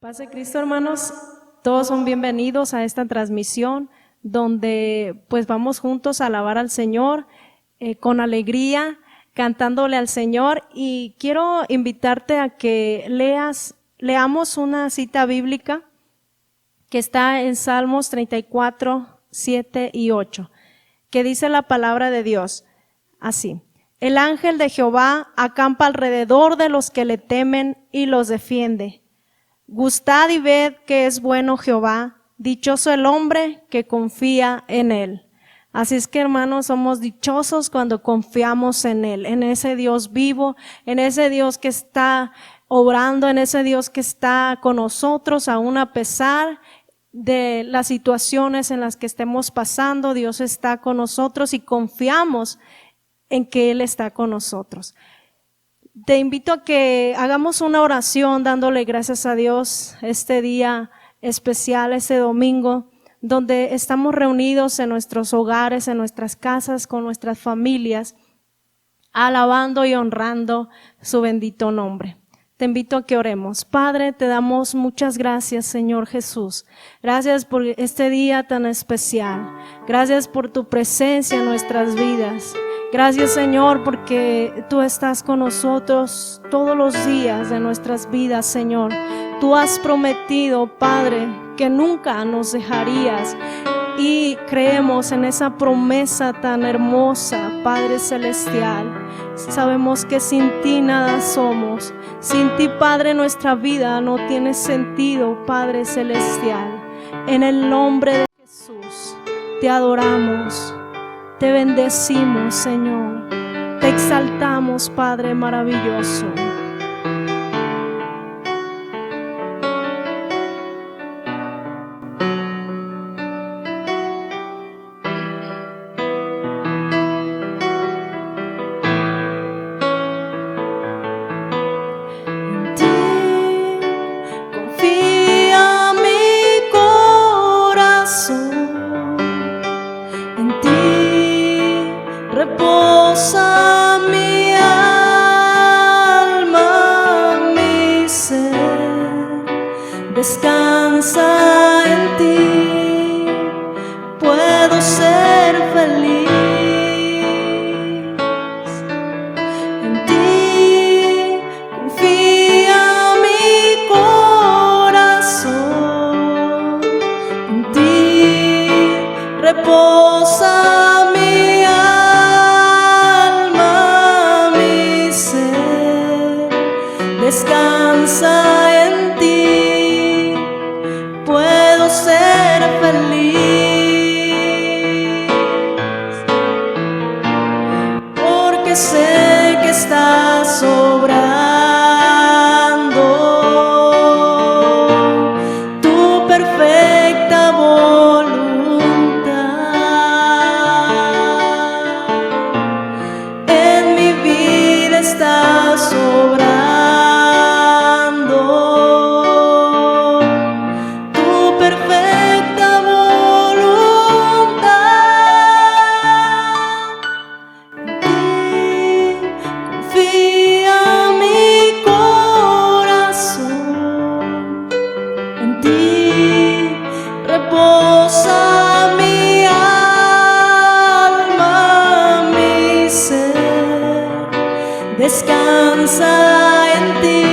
Paz de Cristo, hermanos, todos son bienvenidos a esta transmisión donde pues vamos juntos a alabar al Señor con alegría, cantándole al Señor, y quiero invitarte a que leamos una cita bíblica que está en Salmos 34, 7 y 8, que dice la palabra de Dios así: el ángel de Jehová acampa alrededor de los que le temen y los defiende. Gustad y ved que es bueno Jehová, dichoso el hombre que confía en él. Así es que, hermanos, somos dichosos cuando confiamos en él, en ese Dios vivo, en ese Dios que está obrando, en ese Dios que está con nosotros aún a pesar de las situaciones en las que estemos pasando. Dios está con nosotros y confiamos en que Él está con nosotros. Te invito a que hagamos una oración dándole gracias a Dios este día especial, este domingo, donde estamos reunidos en nuestros hogares, en nuestras casas, con nuestras familias, alabando y honrando su bendito nombre. Te invito a que oremos. Padre, te damos muchas gracias, Señor Jesús. Gracias por este día tan especial. Gracias por tu presencia en nuestras vidas. Gracias, Señor, porque tú estás con nosotros todos los días de nuestras vidas, Señor. Tú has prometido, Padre, que nunca nos dejarías, y creemos en esa promesa tan hermosa, Padre Celestial. Sabemos que sin ti nada somos. Sin ti, Padre, nuestra vida no tiene sentido, Padre Celestial. En el nombre de Jesús, te adoramos. Te bendecimos, Señor. Te exaltamos, Padre maravilloso. En ti confía mi corazón. En ti reposa mi alma, mi ser, descansa en ti, puedo ser feliz. En ti confía mi corazón, en ti reposa mi alma, mi ser, descansa en ti, puedo ser feliz, porque sé que estás obrando tu perfecta voluntad. En mi vida estás obrando tu perfecta voluntad. En ti confía mi corazón, en ti reposa mi alma, mi ser, descansa en ti,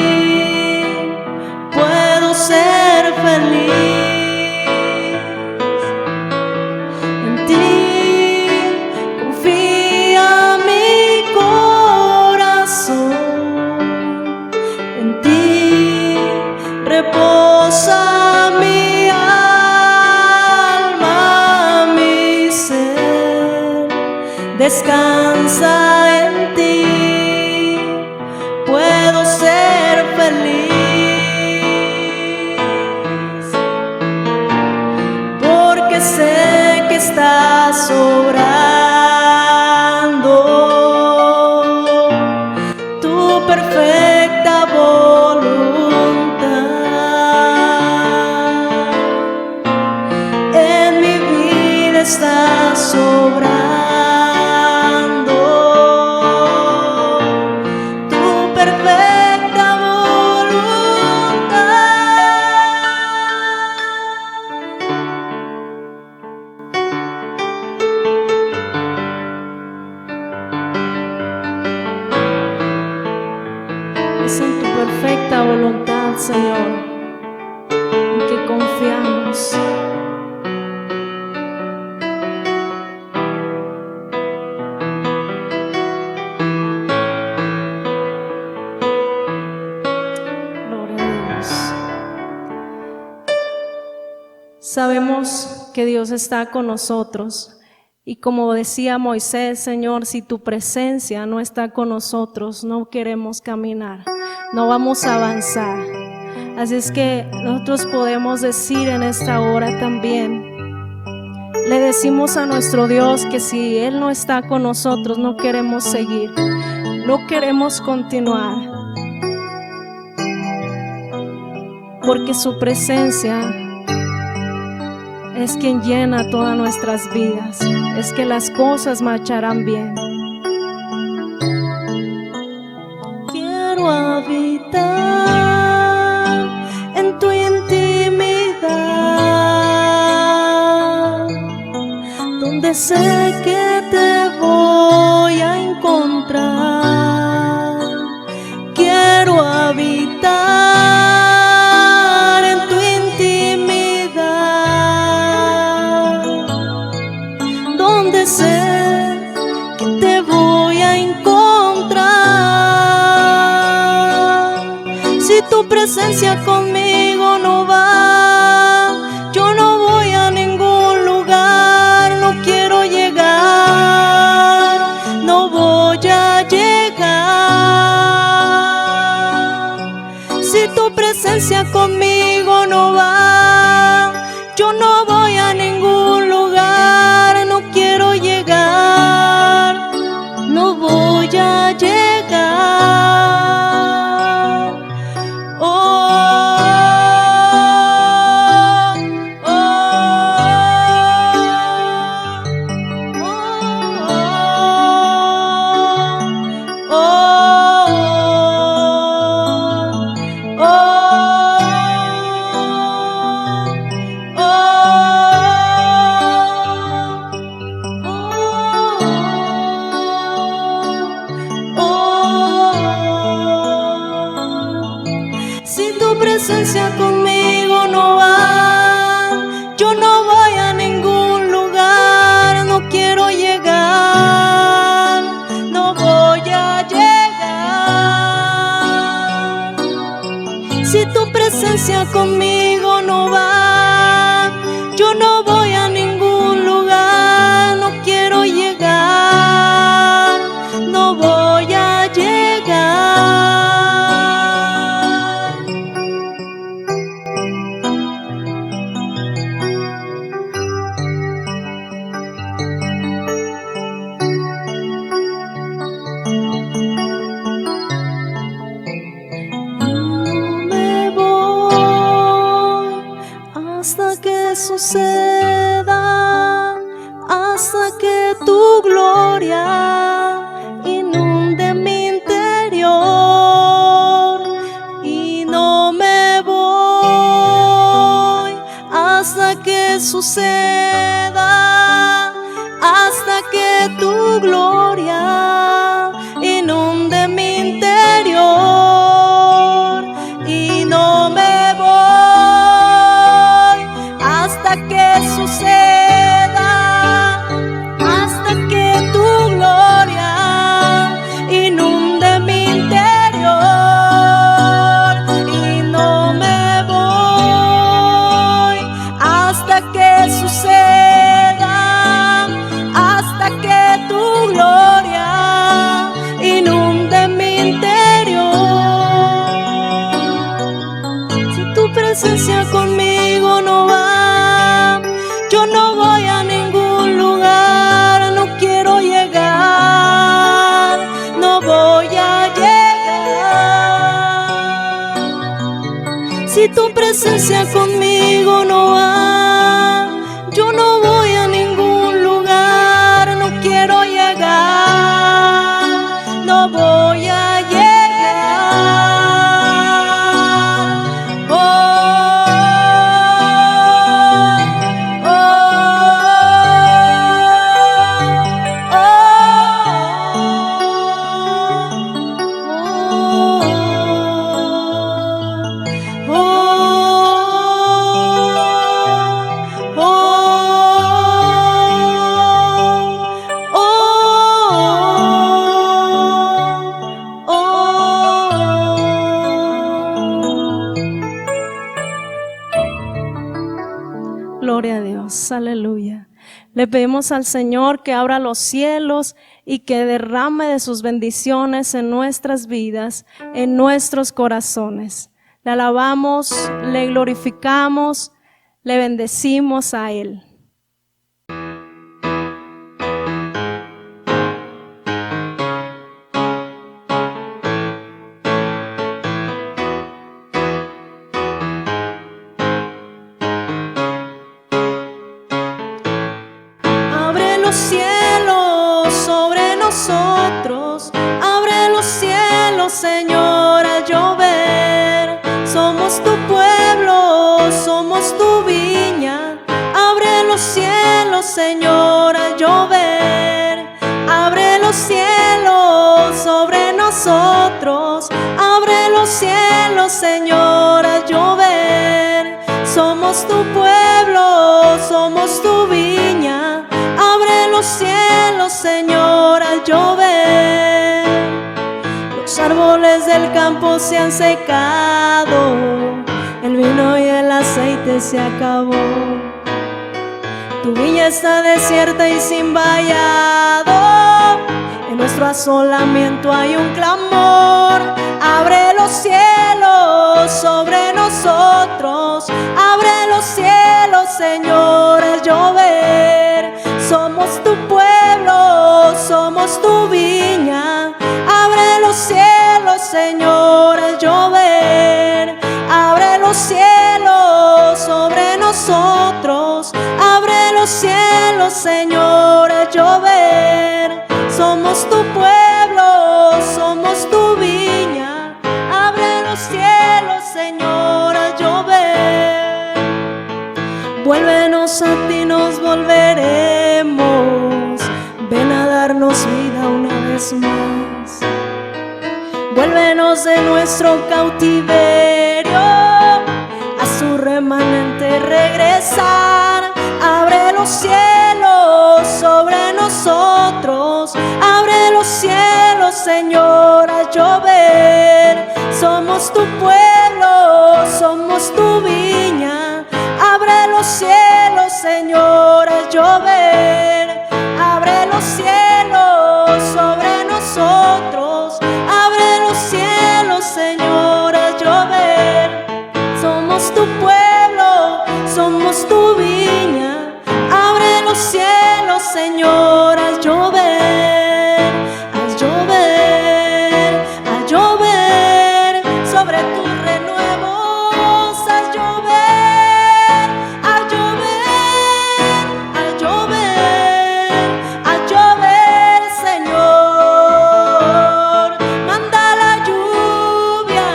puedo ser feliz. En ti confía mi corazón, en ti reposa mi alma, mi ser, descansa en ti, puedo ser feliz, porque sé que estás obrando tu perfecta voluntad. En mi vida estás obrando Señor, en que confiamos. Gloria a Dios. Sabemos que Dios está con nosotros. Y como decía Moisés, Señor, si tu presencia no está con nosotros, no queremos caminar, no vamos a avanzar. Así es que nosotros podemos decir en esta hora también, le decimos a nuestro Dios que si Él no está con nosotros, no queremos seguir, no queremos continuar, porque su presencia es quien llena todas nuestras vidas, es que las cosas marcharán bien. Quiero habitar en tu intimidad, donde sé que te voy a encontrar. Quiero habitar en tu intimidad, donde sé que te voy a encontrar. Si tu presencia conmigo no va, yo no voy a ningún lugar, no quiero llegar, no voy a llegar. Si tu presencia conmigo no va, yo no voy a ningún lugar, no quiero llegar, no voy a llegar. Oh, oh, oh, oh, si tu presencia conmigo no va, yo no voy a ningún lugar, no quiero llegar, no voy a llegar. Si tu presencia conmigo no va, yo no voy a ningún lugar, no quiero llegar, no voy a llegar. Hasta que suceda, hasta que tu gloria inunde mi interior, y no me voy hasta que suceda, hasta que tu gloria inunde mi interior, y no me voy hasta que suceda, hasta que tu gloria inunde mi interior, y no me voy hasta que suceda, hasta que tu gloria inunde mi interior. Si tu presencia conmigo no va, yo no voy a ningún lugar, no quiero llegar, no voy a llegar. Si tu presencia conmigo no va, yo no voy a ningún lugar, no quiero llegar, no voy a llegar. Oh, Gloria a Dios, aleluya. Le pedimos al Señor que abra los cielos y que derrame de sus bendiciones en nuestras vidas, en nuestros corazones. Le alabamos, le glorificamos, le bendecimos a Él. Señor, a llover. Somos tu pueblo, somos tu viña. Abre los cielos, Señor, a llover. Abre los cielos sobre nosotros. Abre los cielos, Señor, a llover. Somos tu pueblo, somos tu viña. Abre los cielos, Señor, a llover. Los árboles del campo se han secado, el vino y el aceite se acabó. Tu viña está desierta y sin vallado, en nuestro asolamiento hay un clamor. Abre los cielos sobre nosotros, abre los cielos, Señor, a llover. Somos tu pueblo, somos tu viña. Abre los cielos, Señor, a llover. Abre los cielos sobre nosotros. Abre los cielos, Señor, a llover. Somos tu pueblo, somos tu viña. Abre los cielos, Señor, a llover. Vuélvenos a ti, nos volveremos. Ven a darnos vida una vez más. Vuélvenos de nuestro cautiverio, a su remanente regresar. Abre los cielos sobre nosotros. Abre los cielos, Señor, a llover. Somos tu pueblo, somos tu viña. Abre los cielos, Señor, a llover. Abre los cielos sobre nosotros. Abre los cielos, Señor, a llover. Somos tu pueblo, somos tu viña. Abre los cielos, Señor, a llover. A llover, a llover sobre tus renuevos. A llover, a llover, a llover, a llover, Señor. Manda la lluvia,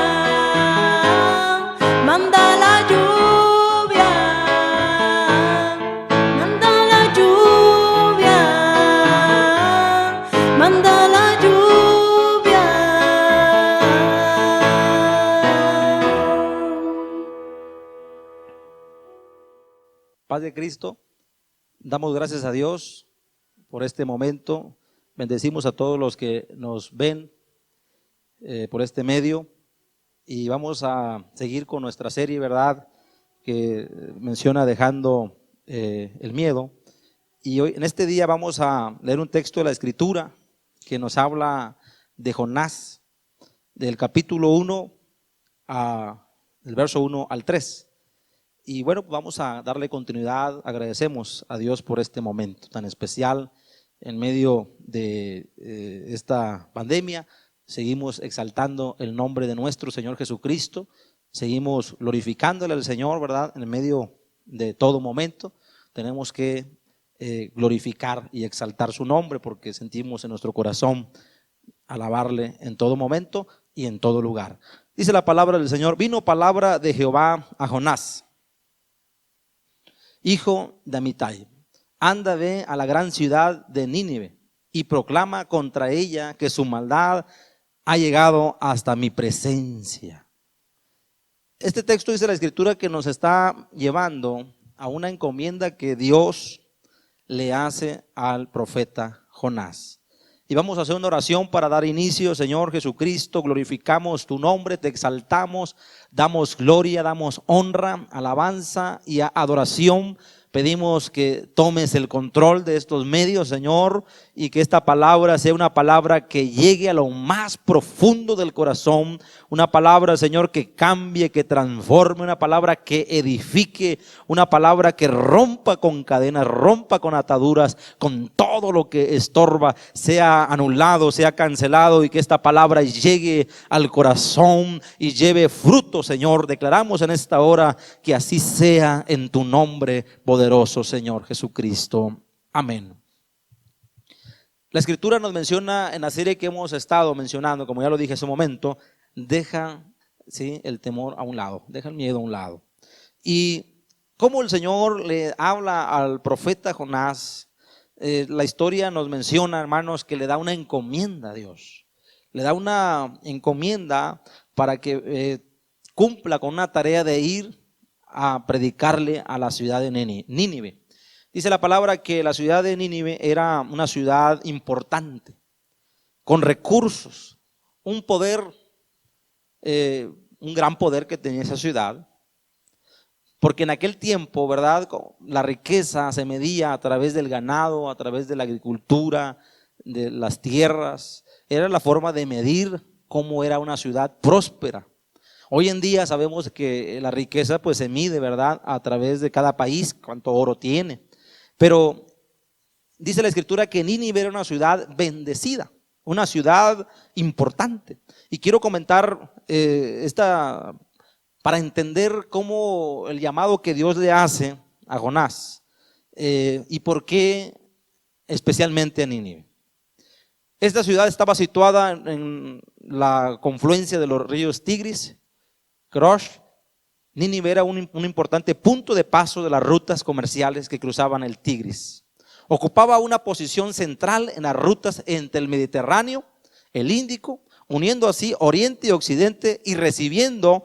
manda la lluvia, manda la lluvia, manda la lluvia. Paz de Cristo, damos gracias a Dios por este momento. Bendecimos a todos los que nos ven por este medio y vamos a seguir con nuestra serie, ¿verdad?, que menciona dejando el miedo. Y hoy, en este día, vamos a leer un texto de la Escritura que nos habla de Jonás, del capítulo 1 del verso 1 al 3. Y bueno, vamos a darle continuidad. Agradecemos a Dios por este momento tan especial en medio de esta pandemia. Seguimos exaltando el nombre de nuestro Señor Jesucristo, seguimos glorificándole al Señor, ¿verdad? En medio de todo momento tenemos que glorificar y exaltar su nombre, porque sentimos en nuestro corazón alabarle en todo momento y en todo lugar. Dice la palabra del Señor: vino palabra de Jehová a Jonás, hijo de Amitai. Anda, ve a la gran ciudad de Nínive y proclama contra ella que su maldad ha llegado hasta mi presencia. Este texto dice la Escritura que nos está llevando a una encomienda que Dios le hace al profeta Jonás. Y vamos a hacer una oración para dar inicio. Señor Jesucristo, glorificamos tu nombre, te exaltamos, damos gloria, damos honra, alabanza y adoración Pedimos que tomes el control de estos medios, Señor, y que esta palabra sea una palabra que llegue a lo más profundo del corazón, una palabra, Señor, que cambie, que transforme, una palabra que edifique, una palabra que rompa con cadenas, rompa con ataduras, con todo lo que estorba, sea anulado, sea cancelado, y que esta palabra llegue al corazón y lleve fruto, Señor. Declaramos en esta hora que así sea en tu nombre poderoso, Señor Jesucristo. Amén. La Escritura nos menciona en la serie que hemos estado mencionando, como ya lo dije hace un momento, deja, ¿sí?, el temor a un lado, deja el miedo a un lado. Y cómo el Señor le habla al profeta Jonás, la historia nos menciona, hermanos, que le da una encomienda a Dios. Le da una encomienda para que cumpla con una tarea de ir a predicarle a la ciudad de Nínive. Dice la palabra que la ciudad de Nínive era una ciudad importante, con recursos, un poder, un gran poder que tenía esa ciudad, porque en aquel tiempo, ¿verdad?, la riqueza se medía a través del ganado, a través de la agricultura, de las tierras. Era la forma de medir cómo era una ciudad próspera. Hoy en día sabemos que la riqueza pues se mide, ¿verdad?, a través de cada país, cuánto oro tiene. Pero dice la Escritura que Nínive era una ciudad bendecida, una ciudad importante. Y quiero comentar para entender cómo el llamado que Dios le hace a Jonás y por qué especialmente a Nínive. Esta ciudad estaba situada en la confluencia de los ríos Tigris, Krosh. Nínive era un importante punto de paso de las rutas comerciales que cruzaban el Tigris. Ocupaba una posición central en las rutas entre el Mediterráneo, el Índico, uniendo así Oriente y Occidente y recibiendo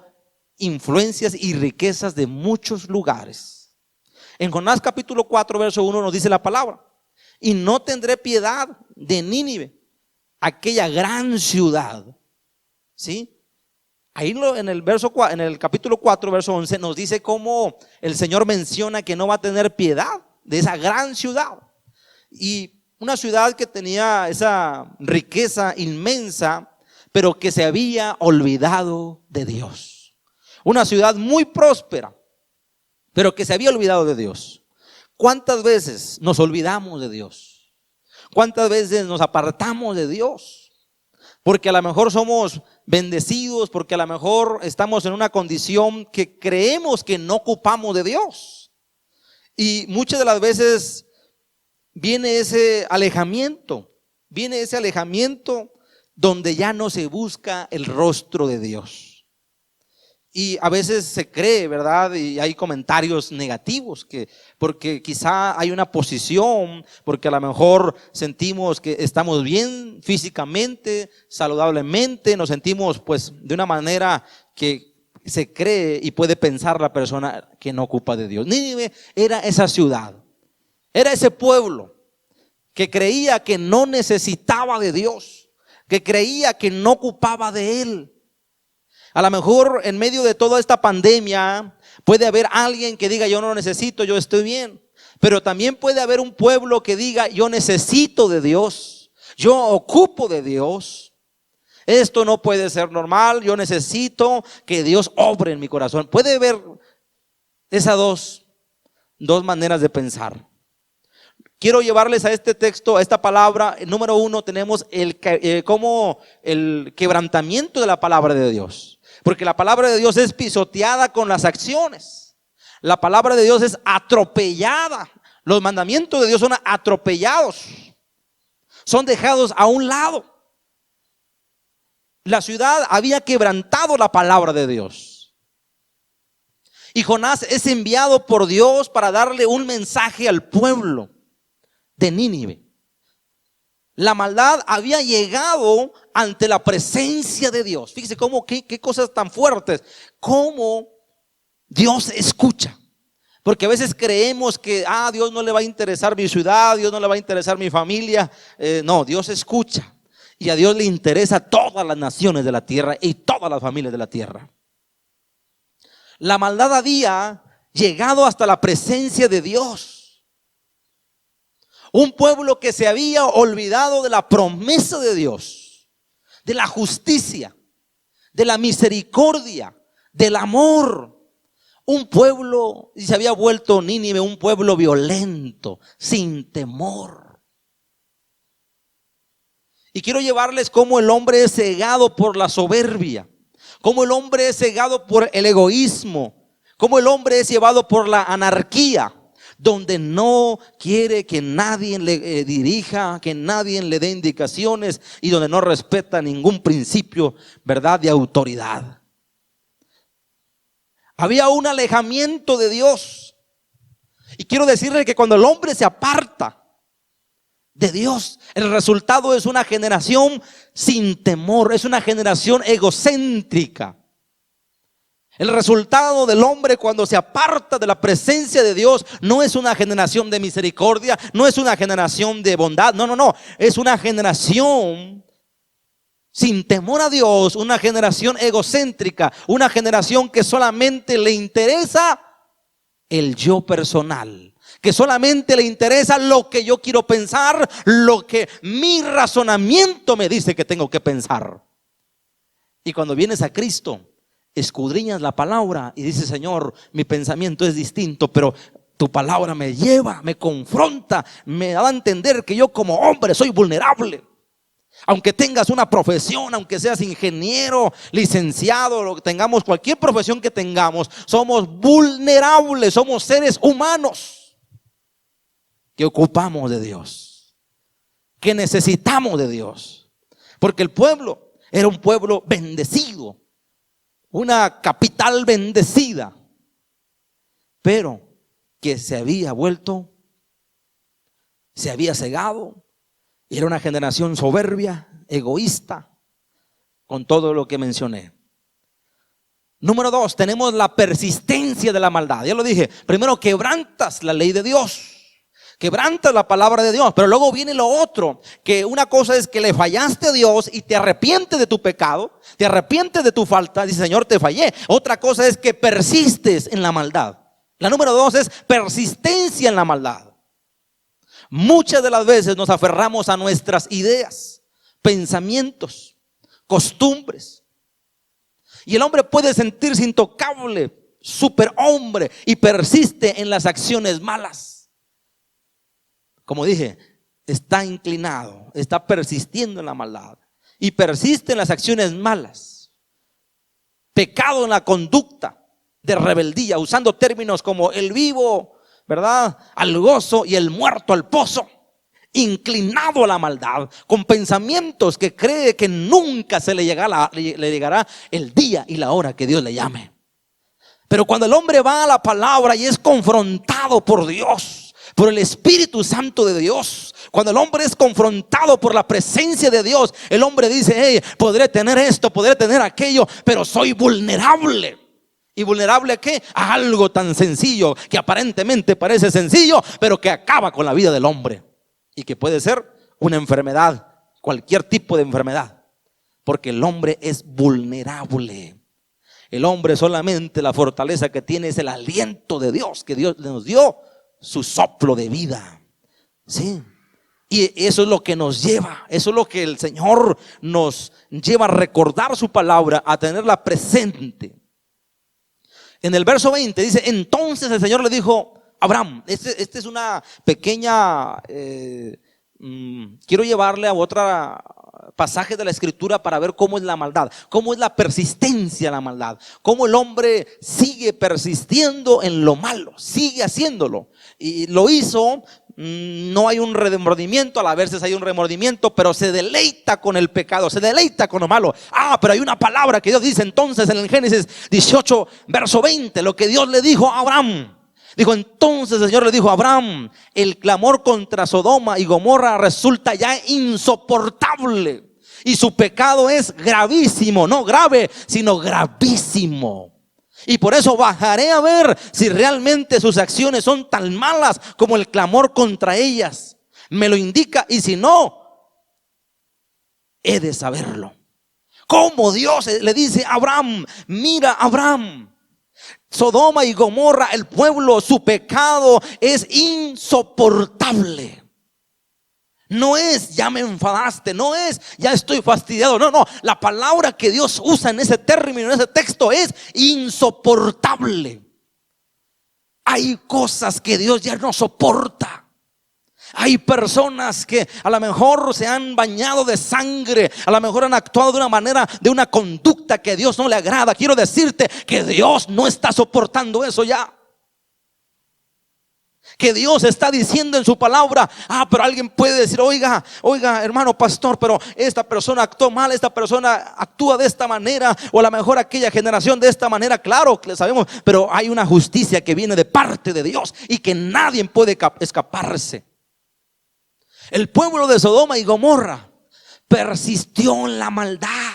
influencias y riquezas de muchos lugares. En Jonás capítulo 4, verso 1 nos dice la palabra: y no tendré piedad de Nínive, aquella gran ciudad. ¿Sí? Ahí en el capítulo 4, verso 11 nos dice cómo el Señor menciona que no va a tener piedad de esa gran ciudad. Y una ciudad que tenía esa riqueza inmensa, pero que se había olvidado de Dios. Una ciudad muy próspera, pero que se había olvidado de Dios. ¿Cuántas veces nos olvidamos de Dios? ¿Cuántas veces nos apartamos de Dios? Porque a lo mejor somos bendecidos, porque a lo mejor estamos en una condición que creemos que no ocupamos de Dios. Y muchas de las veces viene ese alejamiento donde ya no se busca el rostro de Dios. Y a veces se cree, ¿verdad? Y hay comentarios negativos porque quizá hay una posición, porque a lo mejor sentimos que estamos bien físicamente, saludablemente, nos sentimos pues de una manera que se cree y puede pensar la persona que no ocupa de Dios. Nínive era esa ciudad, era ese pueblo que creía que no necesitaba de Dios, que creía que no ocupaba de Él. A lo mejor en medio de toda esta pandemia puede haber alguien que diga: yo no lo necesito, yo estoy bien. Pero también puede haber un pueblo que diga: yo necesito de Dios, yo ocupo de Dios. Esto no puede ser normal, yo necesito que Dios obre en mi corazón. Puede haber esas dos maneras de pensar. Quiero llevarles a este texto, a esta palabra. Número 1, tenemos como el quebrantamiento de la palabra de Dios. Porque la palabra de Dios es pisoteada con las acciones. La palabra de Dios es atropellada. Los mandamientos de Dios son atropellados. Son dejados a un lado. La ciudad había quebrantado la palabra de Dios. Y Jonás es enviado por Dios para darle un mensaje al pueblo de Nínive. La maldad había llegado ante la presencia de Dios. Fíjese cómo, qué cosas tan fuertes. Cómo Dios escucha. Porque a veces creemos que Dios no le va a interesar mi ciudad, Dios no le va a interesar mi familia. No, Dios escucha. Y a Dios le interesa todas las naciones de la tierra y todas las familias de la tierra. La maldad había llegado hasta la presencia de Dios. Un pueblo que se había olvidado de la promesa de Dios, de la justicia, de la misericordia, del amor. Un pueblo, y se había vuelto Nínive un pueblo violento, sin temor. Y quiero llevarles cómo el hombre es cegado por la soberbia, cómo el hombre es cegado por el egoísmo, cómo el hombre es llevado por la anarquía, donde no quiere que nadie le dirija, que nadie le dé indicaciones y donde no respeta ningún principio, ¿verdad?, de autoridad. Había un alejamiento de Dios. Y quiero decirle que cuando el hombre se aparta de Dios, el resultado es una generación sin temor, es una generación egocéntrica. El resultado del hombre cuando se aparta de la presencia de Dios no es una generación de misericordia, no es una generación de bondad, no, es una generación sin temor a Dios, una generación egocéntrica, una generación que solamente le interesa el yo personal, que solamente le interesa lo que yo quiero pensar, lo que mi razonamiento me dice que tengo que pensar. Y cuando vienes a Cristo, escudriñas la palabra y dices: Señor, mi pensamiento es distinto, pero tu palabra me lleva, me confronta, me da a entender que yo como hombre soy vulnerable. Aunque tengas una profesión, aunque seas ingeniero, licenciado, tengamos cualquier profesión que tengamos, somos vulnerables, somos seres humanos que ocupamos de Dios, que necesitamos de Dios. Porque el pueblo era un pueblo bendecido, una capital bendecida, pero que se había vuelto, se había cegado. Era una generación soberbia, egoísta, con todo lo que mencioné. Número 2, tenemos la persistencia de la maldad. Ya lo dije, primero quebrantas la ley de Dios, quebrantas la palabra de Dios, pero luego viene lo otro, que una cosa es que le fallaste a Dios y te arrepientes de tu pecado, te arrepientes de tu falta, dice: Señor, te fallé. Otra cosa es que persistes en la maldad. La número 2 es persistencia en la maldad. Muchas de las veces nos aferramos a nuestras ideas, pensamientos, costumbres. Y el hombre puede sentirse intocable, superhombre, y persiste en las acciones malas. Como dije, está inclinado, está persistiendo en la maldad y persiste en las acciones malas. Pecado en la conducta de rebeldía, usando términos como el vivo, ¿verdad?, al gozo, y el muerto al pozo. Inclinado a la maldad, con pensamientos que cree que nunca le llegará el día y la hora que Dios le llame. Pero cuando el hombre va a la palabra y es confrontado por Dios, por el Espíritu Santo de Dios, cuando el hombre es confrontado por la presencia de Dios, el hombre dice: hey, podré tener esto, podré tener aquello, pero soy vulnerable. ¿Y vulnerable a qué? A algo tan sencillo, que aparentemente parece sencillo, pero que acaba con la vida del hombre. Y que puede ser una enfermedad, cualquier tipo de enfermedad. Porque el hombre es vulnerable. El hombre solamente la fortaleza que tiene es el aliento de Dios, que Dios nos dio su soplo de vida. Sí. Y eso es lo que nos lleva, eso es lo que el Señor nos lleva a recordar su palabra, a tenerla presente. En el verso 20 dice: entonces el Señor le dijo a Abraham. Este es una pequeña, quiero llevarle a otro pasaje de la Escritura para ver cómo es la maldad, cómo es la persistencia de la maldad, cómo el hombre sigue persistiendo en lo malo, sigue haciéndolo. Y lo hizo. No hay un remordimiento, a la veces hay un remordimiento, pero se deleita con el pecado, se deleita con lo malo. Pero hay una palabra que Dios dice entonces en el Génesis 18, verso 20, lo que Dios le dijo a Abraham. Dijo: entonces el Señor le dijo a Abraham: el clamor contra Sodoma y Gomorra resulta ya insoportable, y su pecado es gravísimo, no grave, sino gravísimo. Y por eso bajaré a ver si realmente sus acciones son tan malas como el clamor contra ellas me lo indica, y si no, he de saberlo. Como Dios le dice a Abraham: mira, Abraham, Sodoma y Gomorra, el pueblo, su pecado es insoportable. No es ya me enfadaste, no es ya estoy fastidiado. No, la palabra que Dios usa en ese término, en ese texto, es insoportable. Hay cosas que Dios ya no soporta. Hay personas que a lo mejor se han bañado de sangre, a lo mejor han actuado de una manera, de una conducta que a Dios no le agrada. Quiero decirte que Dios no está soportando eso ya. Que Dios está diciendo en su palabra, pero alguien puede decir, oiga hermano pastor, pero esta persona actuó mal, esta persona actúa de esta manera, o a lo mejor aquella generación de esta manera. Claro que sabemos, pero hay una justicia que viene de parte de Dios y que nadie puede escaparse. El pueblo de Sodoma y Gomorra persistió en la maldad.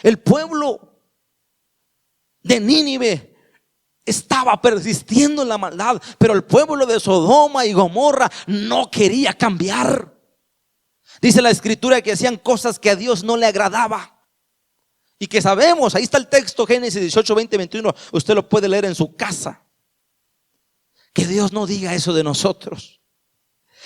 El pueblo de Nínive estaba persistiendo en la maldad, pero el pueblo de Sodoma y Gomorra no quería cambiar. Dice la escritura que hacían cosas que a Dios no le agradaba. Y que sabemos, ahí está el texto, Génesis 18, 20, 21. Usted lo puede leer en su casa. Que Dios no diga eso de nosotros.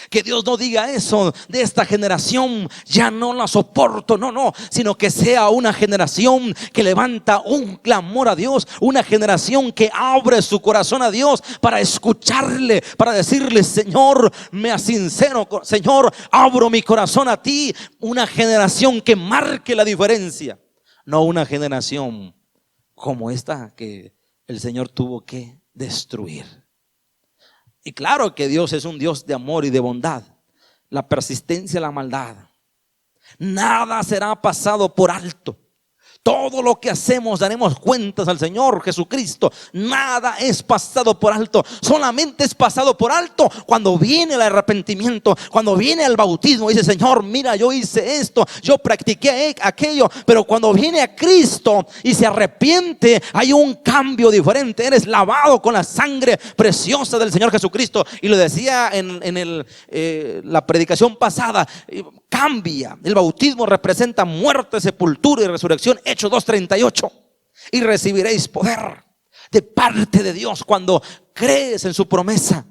Que Dios no diga eso de esta generación, ya no la soporto, no, sino que sea una generación que levanta un clamor a Dios, una generación que abre su corazón a Dios para escucharle, para decirle, Señor, me sincero, Señor, abro mi corazón a ti. Una generación que marque la diferencia, no una generación como esta que el Señor tuvo que destruir. Y claro que Dios es un Dios de amor y de bondad. La persistencia, la maldad, nada será pasado por alto. Todo lo que hacemos daremos cuentas al Señor Jesucristo. Nada es pasado por alto. Solamente es pasado por alto cuando viene el arrepentimiento, cuando viene el bautismo. Dice, Señor, mira, yo hice esto, yo practiqué aquello. Pero cuando viene a Cristo y se arrepiente, hay un cambio diferente. Eres lavado con la sangre preciosa del Señor Jesucristo. Y lo decía en la predicación pasada. Cambia. El bautismo representa muerte, sepultura y resurrección. Hechos 2:38. Y recibiréis poder de parte de Dios cuando crees en su promesa.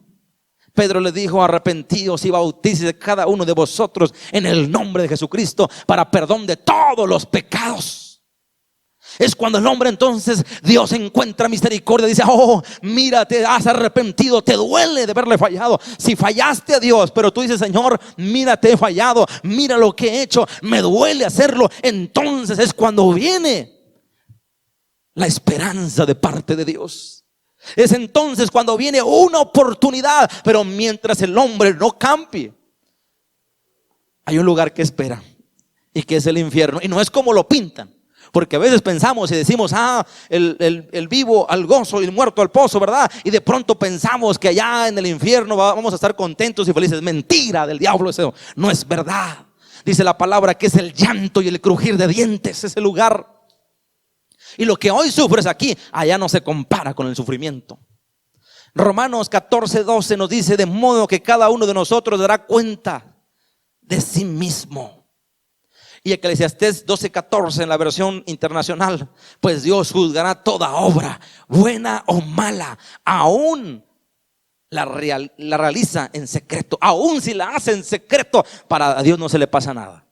Pedro le dijo, arrepentíos y bautícese cada uno de vosotros en el nombre de Jesucristo para perdón de todos los pecados. Es cuando el hombre entonces, Dios encuentra misericordia. Dice, mira, te has arrepentido, te duele de haberle fallado. Si fallaste a Dios, pero tú dices, Señor, mira, te he fallado, mira lo que he hecho, me duele hacerlo. Entonces es cuando viene la esperanza de parte de Dios. Es entonces cuando viene una oportunidad. Pero mientras el hombre no cambie, hay un lugar que espera, y que es el infierno. Y no es como lo pintan. Porque a veces pensamos y decimos, el vivo al gozo y el muerto al pozo, ¿verdad? Y de pronto pensamos que allá en el infierno vamos a estar contentos y felices. Mentira del diablo, eso no es verdad. Dice la palabra que es el llanto y el crujir de dientes, ese lugar. Y lo que hoy sufres aquí, allá no se compara con el sufrimiento. Romanos 14:12 nos dice, de modo que cada uno de nosotros dará cuenta de sí mismo. Y Eclesiastés 12:14 en la versión internacional, pues Dios juzgará toda obra, buena o mala, aún la realiza en secreto. Aún si la hace en secreto, para Dios no se le pasa nada,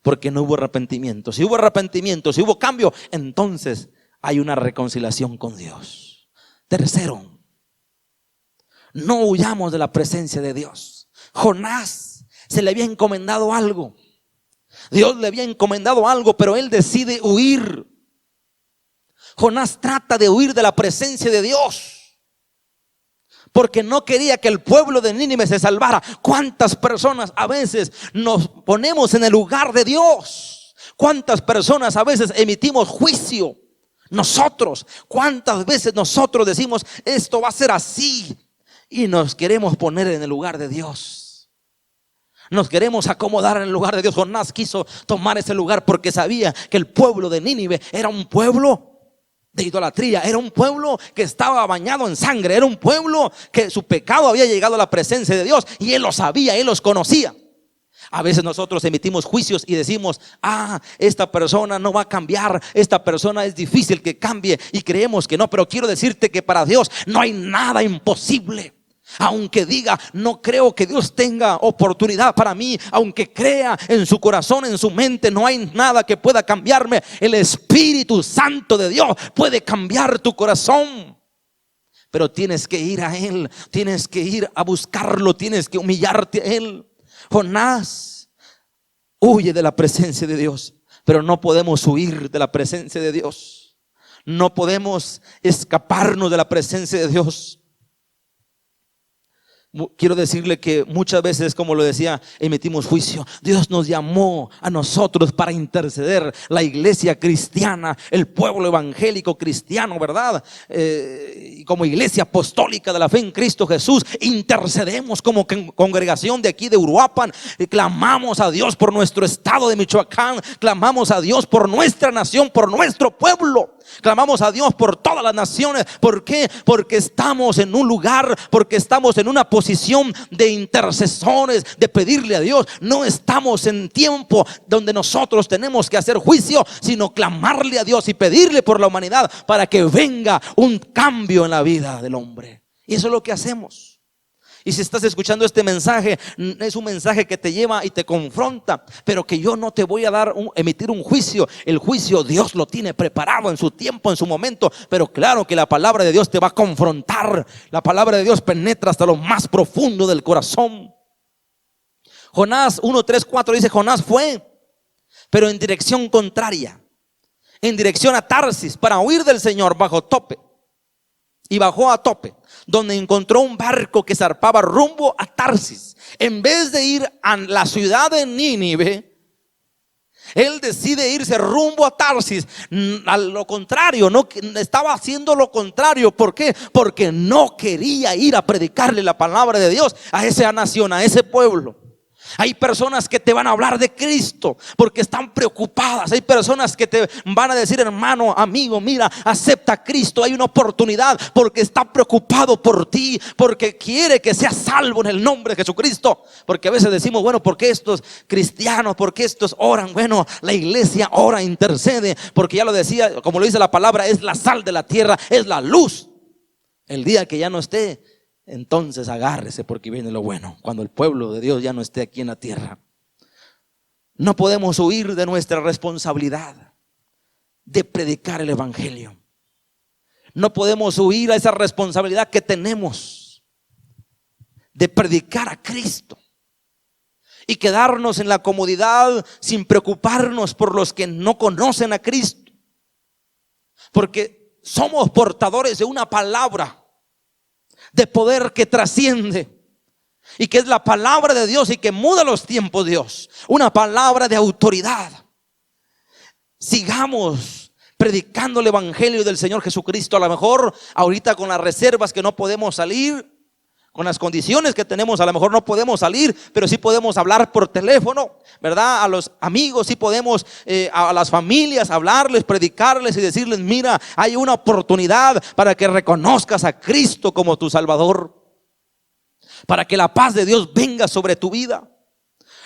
porque no hubo arrepentimiento. Si hubo arrepentimiento, si hubo cambio, entonces hay una reconciliación con Dios. Tercero, no huyamos de la presencia de Dios. Jonás se le había encomendado algo. Dios le había encomendado algo, pero él decide huir. Jonás trata de huir de la presencia de Dios, porque no quería que el pueblo de Nínive se salvara. ¿Cuántas personas a veces nos ponemos en el lugar de Dios? ¿Cuántas personas a veces emitimos juicio? Nosotros, ¿cuántas veces nosotros decimos esto va a ser así? Y nos queremos poner en el lugar de Dios. Nos queremos acomodar en el lugar de Dios. Jonás quiso tomar ese lugar porque sabía que el pueblo de Nínive era un pueblo de idolatría, era un pueblo que estaba bañado en sangre, era un pueblo que su pecado había llegado a la presencia de Dios, y él lo sabía, él los conocía. A veces nosotros emitimos juicios y decimos, esta persona no va a cambiar, esta persona es difícil que cambie, y creemos que no. Pero quiero decirte que para Dios no hay nada imposible. Aunque diga, no creo que Dios tenga oportunidad para mí, aunque crea en su corazón, en su mente, no hay nada que pueda cambiarme. El Espíritu Santo de Dios puede cambiar tu corazón. Pero tienes que ir a Él, tienes que ir a buscarlo, tienes que humillarte a Él. Jonás huye de la presencia de Dios, pero no podemos huir de la presencia de Dios. No podemos escaparnos de la presencia de Dios. Quiero decirle que muchas veces, como lo decía, emitimos juicio. Dios nos llamó a nosotros para interceder. La iglesia cristiana, el pueblo evangélico cristiano, ¿verdad? Como iglesia apostólica de la fe en Cristo Jesús, intercedemos como congregación de aquí de Uruapan. Clamamos a Dios por nuestro estado de Michoacán. Clamamos a Dios por nuestra nación, por nuestro pueblo. Clamamos a Dios por todas las naciones. ¿Por qué? Porque estamos en un lugar, porque estamos en una posición de intercesores, de pedirle a Dios. No estamos en tiempo donde nosotros tenemos que hacer juicio, sino clamarle a Dios y pedirle por la humanidad para que venga un cambio en la vida del hombre. Y eso es lo que hacemos. Y si estás escuchando este mensaje, es un mensaje que te lleva y te confronta, pero que yo no te voy a emitir un juicio. El juicio Dios lo tiene preparado en su tiempo, en su momento. Pero claro que la palabra de Dios te va a confrontar. La palabra de Dios penetra hasta lo más profundo del corazón. Jonás 1, 3, 4 dice: Jonás fue, pero en dirección contraria, en dirección a Tarsis, para huir del Señor bajo Tope. Y bajó a Tope, donde encontró un barco que zarpaba rumbo a Tarsis. En vez de ir a la ciudad de Nínive, él decide irse rumbo a Tarsis. A lo contrario, no estaba haciendo lo contrario. ¿Por qué? Porque no quería ir a predicarle la palabra de Dios a esa nación, a ese pueblo. Hay personas que te van a hablar de Cristo porque están preocupadas. Hay personas que te van a decir: hermano, amigo, mira, acepta a Cristo. Hay una oportunidad, porque está preocupado por ti, porque quiere que seas salvo en el nombre de Jesucristo. Porque a veces decimos: bueno, ¿por qué estos cristianos, por qué estos oran? Bueno, la iglesia ora, intercede, porque ya lo decía, como lo dice la palabra, es la sal de la tierra, es la luz. El día que ya no esté, entonces agárrese, porque viene lo bueno, cuando el pueblo de Dios ya no esté aquí en la tierra. No podemos huir de nuestra responsabilidad de predicar el evangelio. No podemos huir a esa responsabilidad que tenemos de predicar a Cristo y quedarnos en la comodidad sin preocuparnos por los que no conocen a Cristo, porque somos portadores de una palabra de poder que trasciende y que es la palabra de Dios y que muda los tiempos. Dios, una palabra de autoridad. Sigamos predicando el evangelio del Señor Jesucristo. A lo mejor ahorita, con las reservas, que no podemos salir, con las condiciones que tenemos, a lo mejor no podemos salir, pero sí podemos hablar por teléfono, ¿verdad? A los amigos sí podemos, a las familias, hablarles, predicarles y decirles: mira, hay una oportunidad para que reconozcas a Cristo como tu Salvador, para que la paz de Dios venga sobre tu vida.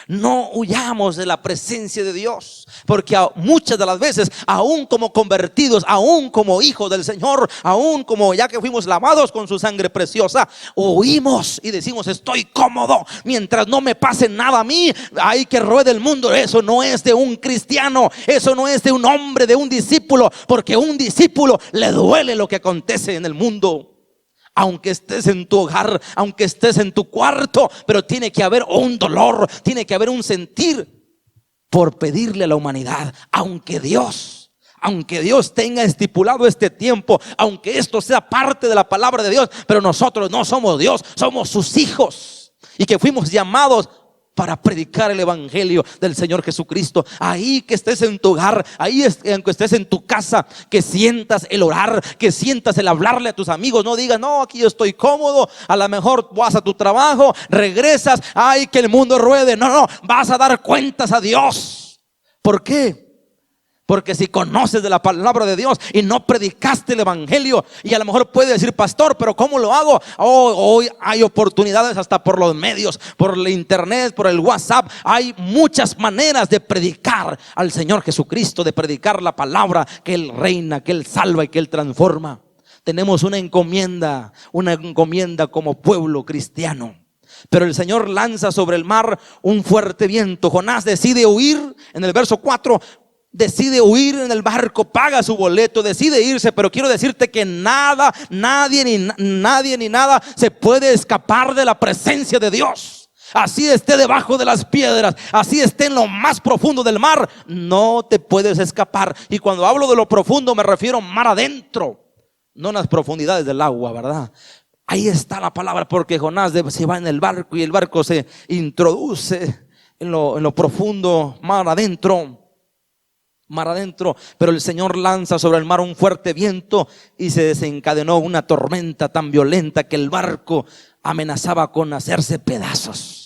No huyamos de la presencia de Dios, porque muchas de las veces, aún como convertidos, aún como hijos del Señor, aún como ya que fuimos lavados con su sangre preciosa, huimos y decimos: estoy cómodo mientras no me pase nada a mí. Hay que ruede el mundo. Eso no es de un cristiano, eso no es de un hombre, de un discípulo, porque a un discípulo le duele lo que acontece en el mundo. Aunque estés en tu hogar, aunque estés en tu cuarto, pero tiene que haber un dolor, tiene que haber un sentir por pedirle a la humanidad. Aunque Dios tenga estipulado este tiempo, aunque esto sea parte de la palabra de Dios, pero nosotros no somos Dios, somos sus hijos, y que fuimos llamados para predicar el evangelio del Señor Jesucristo. Ahí que estés en tu hogar, ahí que estés en tu casa, que sientas el orar, que sientas el hablarle a tus amigos. No digas: no, aquí yo estoy cómodo. A lo mejor vas a tu trabajo, regresas, que el mundo ruede. No, vas a dar cuentas a Dios. ¿Por qué? Porque si conoces de la palabra de Dios y no predicaste el evangelio, y a lo mejor puede decir, pastor, pero ¿cómo lo hago? Hoy hay oportunidades hasta por los medios, por el internet, por el WhatsApp. Hay muchas maneras de predicar al Señor Jesucristo, de predicar la palabra, que Él reina, que Él salva y que Él transforma. Tenemos una encomienda como pueblo cristiano. Pero el Señor lanza sobre el mar un fuerte viento. Jonás decide huir en el verso 4. Decide huir en el barco, paga su boleto, decide irse. Pero quiero decirte que nadie ni nada se puede escapar de la presencia de Dios. Así esté debajo de las piedras, así esté en lo más profundo del mar, no te puedes escapar. Y cuando hablo de lo profundo me refiero mar adentro, no en las profundidades del agua, ¿verdad? Ahí está la palabra, porque Jonás se va en el barco y el barco se introduce en lo profundo, mar adentro. Pero el Señor lanza sobre el mar un fuerte viento y se desencadenó una tormenta tan violenta que el barco amenazaba con hacerse pedazos.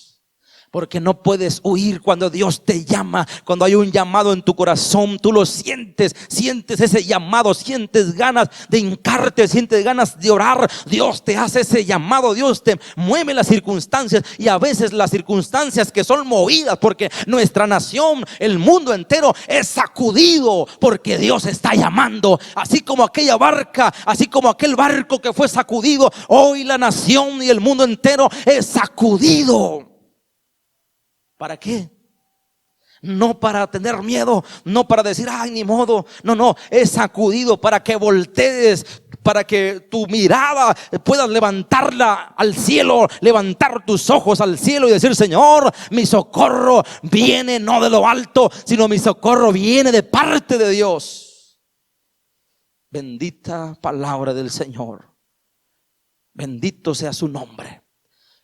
Porque no puedes huir cuando Dios te llama. Cuando hay un llamado en tu corazón, tú lo sientes ese llamado, sientes ganas de hincarte, sientes ganas de orar. Dios te hace ese llamado, Dios te mueve las circunstancias, y a veces las circunstancias que son movidas porque nuestra nación, el mundo entero es sacudido porque Dios está llamando. Así como aquella barca, así como aquel barco que fue sacudido, hoy la nación y el mundo entero es sacudido. ¿Para qué? No para tener miedo, no para decir, ay, ni modo. No, es sacudido para que voltees, para que tu mirada puedas levantarla al cielo, levantar tus ojos al cielo y decir, Señor, mi socorro viene no de lo alto, sino mi socorro viene de parte de Dios. Bendita palabra del Señor. Bendito sea su nombre.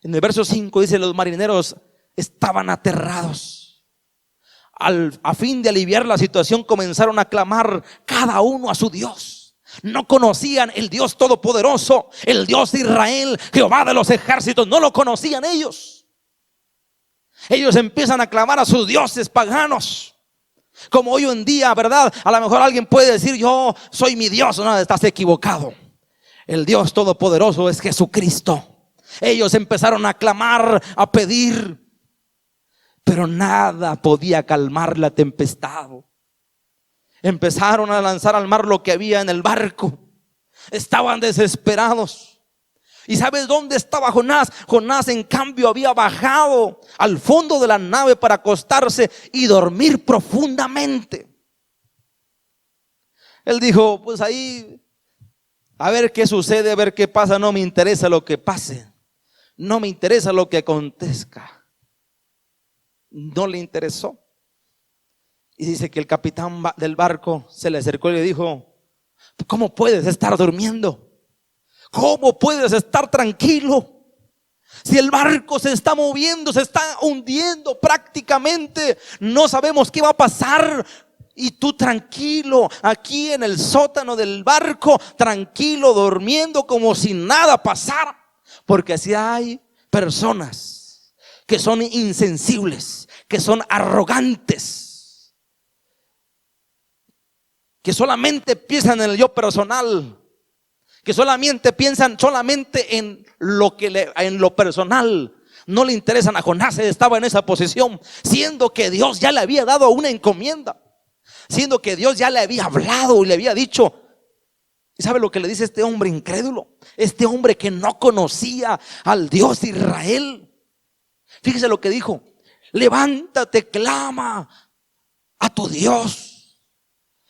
En el verso 5 dice, los marineros estaban aterrados. A fin de aliviar la situación, comenzaron a clamar cada uno a su Dios. No conocían el Dios todopoderoso, el Dios de Israel, Jehová de los ejércitos. No lo conocían ellos. Ellos empiezan a clamar a sus dioses paganos. Como hoy en día, ¿verdad? A lo mejor alguien puede decir, yo soy mi Dios. No, estás equivocado. El Dios todopoderoso es Jesucristo. Ellos empezaron a clamar, a pedir, pero nada podía calmar la tempestad. Empezaron a lanzar al mar lo que había en el barco. Estaban desesperados. ¿Y sabes dónde estaba Jonás? Jonás, en cambio, había bajado al fondo de la nave para acostarse y dormir profundamente. Él dijo, pues ahí, a ver qué sucede, a ver qué pasa. No me interesa lo que pase, no me interesa lo que acontezca. No le interesó. Y dice que el capitán del barco se le acercó y le dijo, ¿cómo puedes estar durmiendo? ¿Cómo puedes estar tranquilo? Si el barco se está moviendo, se está hundiendo prácticamente, no sabemos qué va a pasar. Y tú tranquilo, aquí en el sótano del barco, tranquilo, durmiendo como si nada pasara. Porque así hay personas que son insensibles, que son arrogantes, que solamente piensan en el yo personal, que solamente piensan en lo personal. No le interesan. A Jonás estaba en esa posición, siendo que Dios ya le había dado una encomienda, siendo que Dios ya le había hablado y le había dicho. ¿Y sabe lo que le dice este hombre incrédulo? Este hombre que no conocía al Dios de Israel. Fíjese lo que dijo: levántate, clama a tu Dios.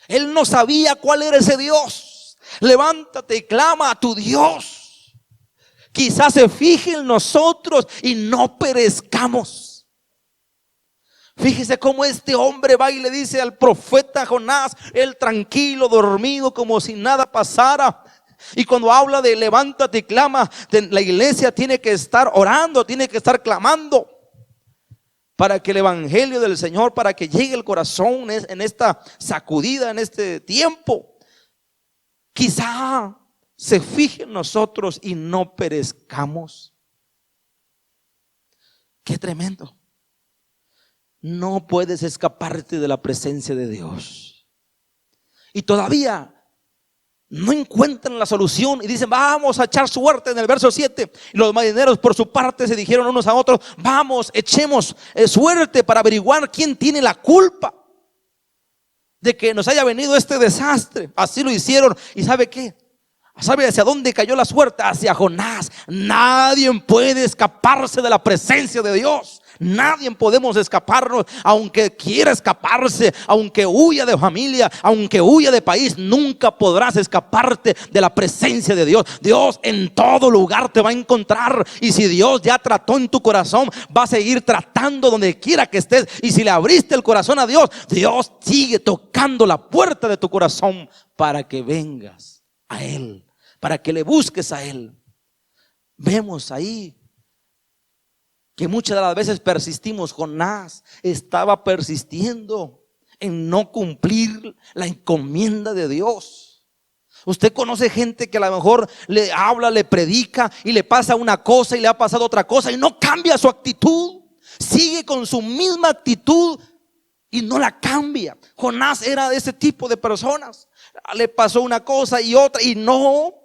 Él no sabía cuál era ese Dios. Levántate y clama a tu Dios. Quizás se fije en nosotros y no perezcamos. Fíjese cómo este hombre va y le dice al profeta Jonás, él tranquilo, dormido, como si nada pasara. Y cuando habla de levántate y clama, la iglesia tiene que estar orando, tiene que estar clamando para que el evangelio del Señor, para que llegue el corazón en esta sacudida, en este tiempo. Quizá se fije en nosotros y no perezcamos. Qué tremendo. No puedes escaparte de la presencia de Dios. y todavía no encuentran la solución y dicen: vamos a echar suerte. En el verso 7, los marineros por su parte se dijeron unos a otros: vamos, echemos suerte para averiguar quién tiene la culpa de que nos haya venido este desastre. Así lo hicieron. ¿Y sabe qué? ¿Sabe hacia dónde cayó la suerte? Hacia Jonás. Nadie puede escaparse de la presencia de Dios. Nadie podemos escaparnos. Aunque quiera escaparse, aunque huya de familia, aunque huya de país, nunca podrás escaparte de la presencia de Dios. Dios en todo lugar te va a encontrar. Y si Dios ya trató en tu corazón, va a seguir tratando donde quiera que estés. Y si le abriste el corazón a Dios, Dios sigue tocando la puerta de tu corazón para que vengas a Él, para que le busques a Él. Vemos ahí que muchas de las veces persistimos. Jonás estaba persistiendo en no cumplir la encomienda de Dios. Usted conoce gente que a lo mejor le habla, le predica y le pasa una cosa y le ha pasado otra cosa y no cambia su actitud. Sigue con su misma actitud y no la cambia. Jonás era de ese tipo de personas. Le pasó una cosa y otra y no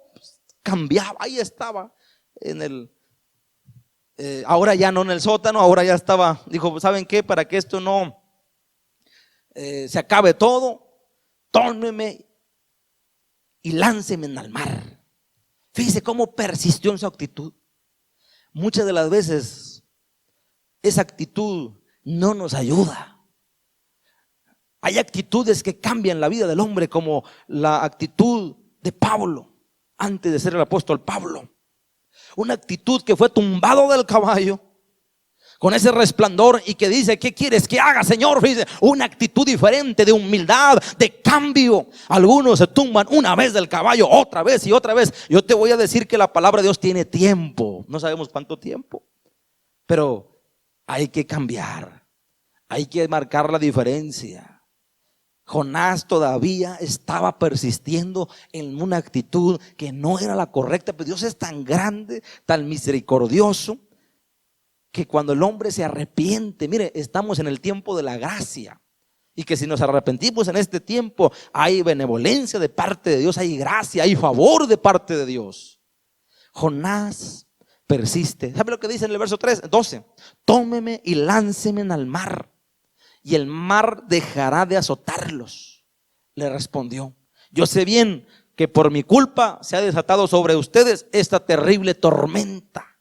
cambiaba. Ahí estaba en el ahora ya no en el sótano, ahora ya estaba. Dijo: ¿saben qué? Para que esto no se acabe todo, tómeme y lánceme al mar. Fíjese cómo persistió en su actitud. Muchas de las veces esa actitud no nos ayuda. Hay actitudes que cambian la vida del hombre, como la actitud de Pablo antes de ser el apóstol Pablo. Una actitud que fue tumbado del caballo con ese resplandor y que dice: ¿qué quieres que haga, Señor? Dice, una actitud diferente, de humildad, de cambio. Algunos se tumban una vez del caballo, otra vez y otra vez. Yo te voy a decir que la palabra de Dios tiene tiempo. No sabemos cuánto tiempo, pero hay que cambiar, hay que marcar la diferencia. Jonás todavía estaba persistiendo en una actitud que no era la correcta. Pero Dios es tan grande, tan misericordioso, que cuando el hombre se arrepiente, mire, estamos en el tiempo de la gracia, y que si nos arrepentimos en este tiempo, hay benevolencia de parte de Dios, hay gracia, hay favor de parte de Dios. Jonás persiste. ¿Sabe lo que dice en el verso 12? Tómeme y lánceme al mar, y el mar dejará de azotarlos. Le respondió: yo sé bien que por mi culpa se ha desatado sobre ustedes esta terrible tormenta.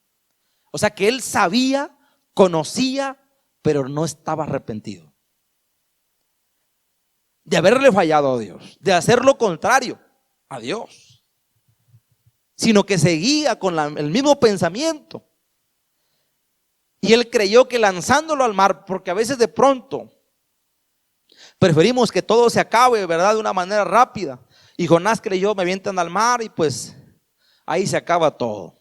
O sea que él sabía, conocía, pero no estaba arrepentido de haberle fallado a Dios, de hacer lo contrario a Dios, sino que seguía con el mismo pensamiento. Y él creyó que lanzándolo al mar, porque a veces de pronto preferimos que todo se acabe, ¿verdad?, de una manera rápida. Y Jonás creyó: me avientan al mar y pues ahí se acaba todo.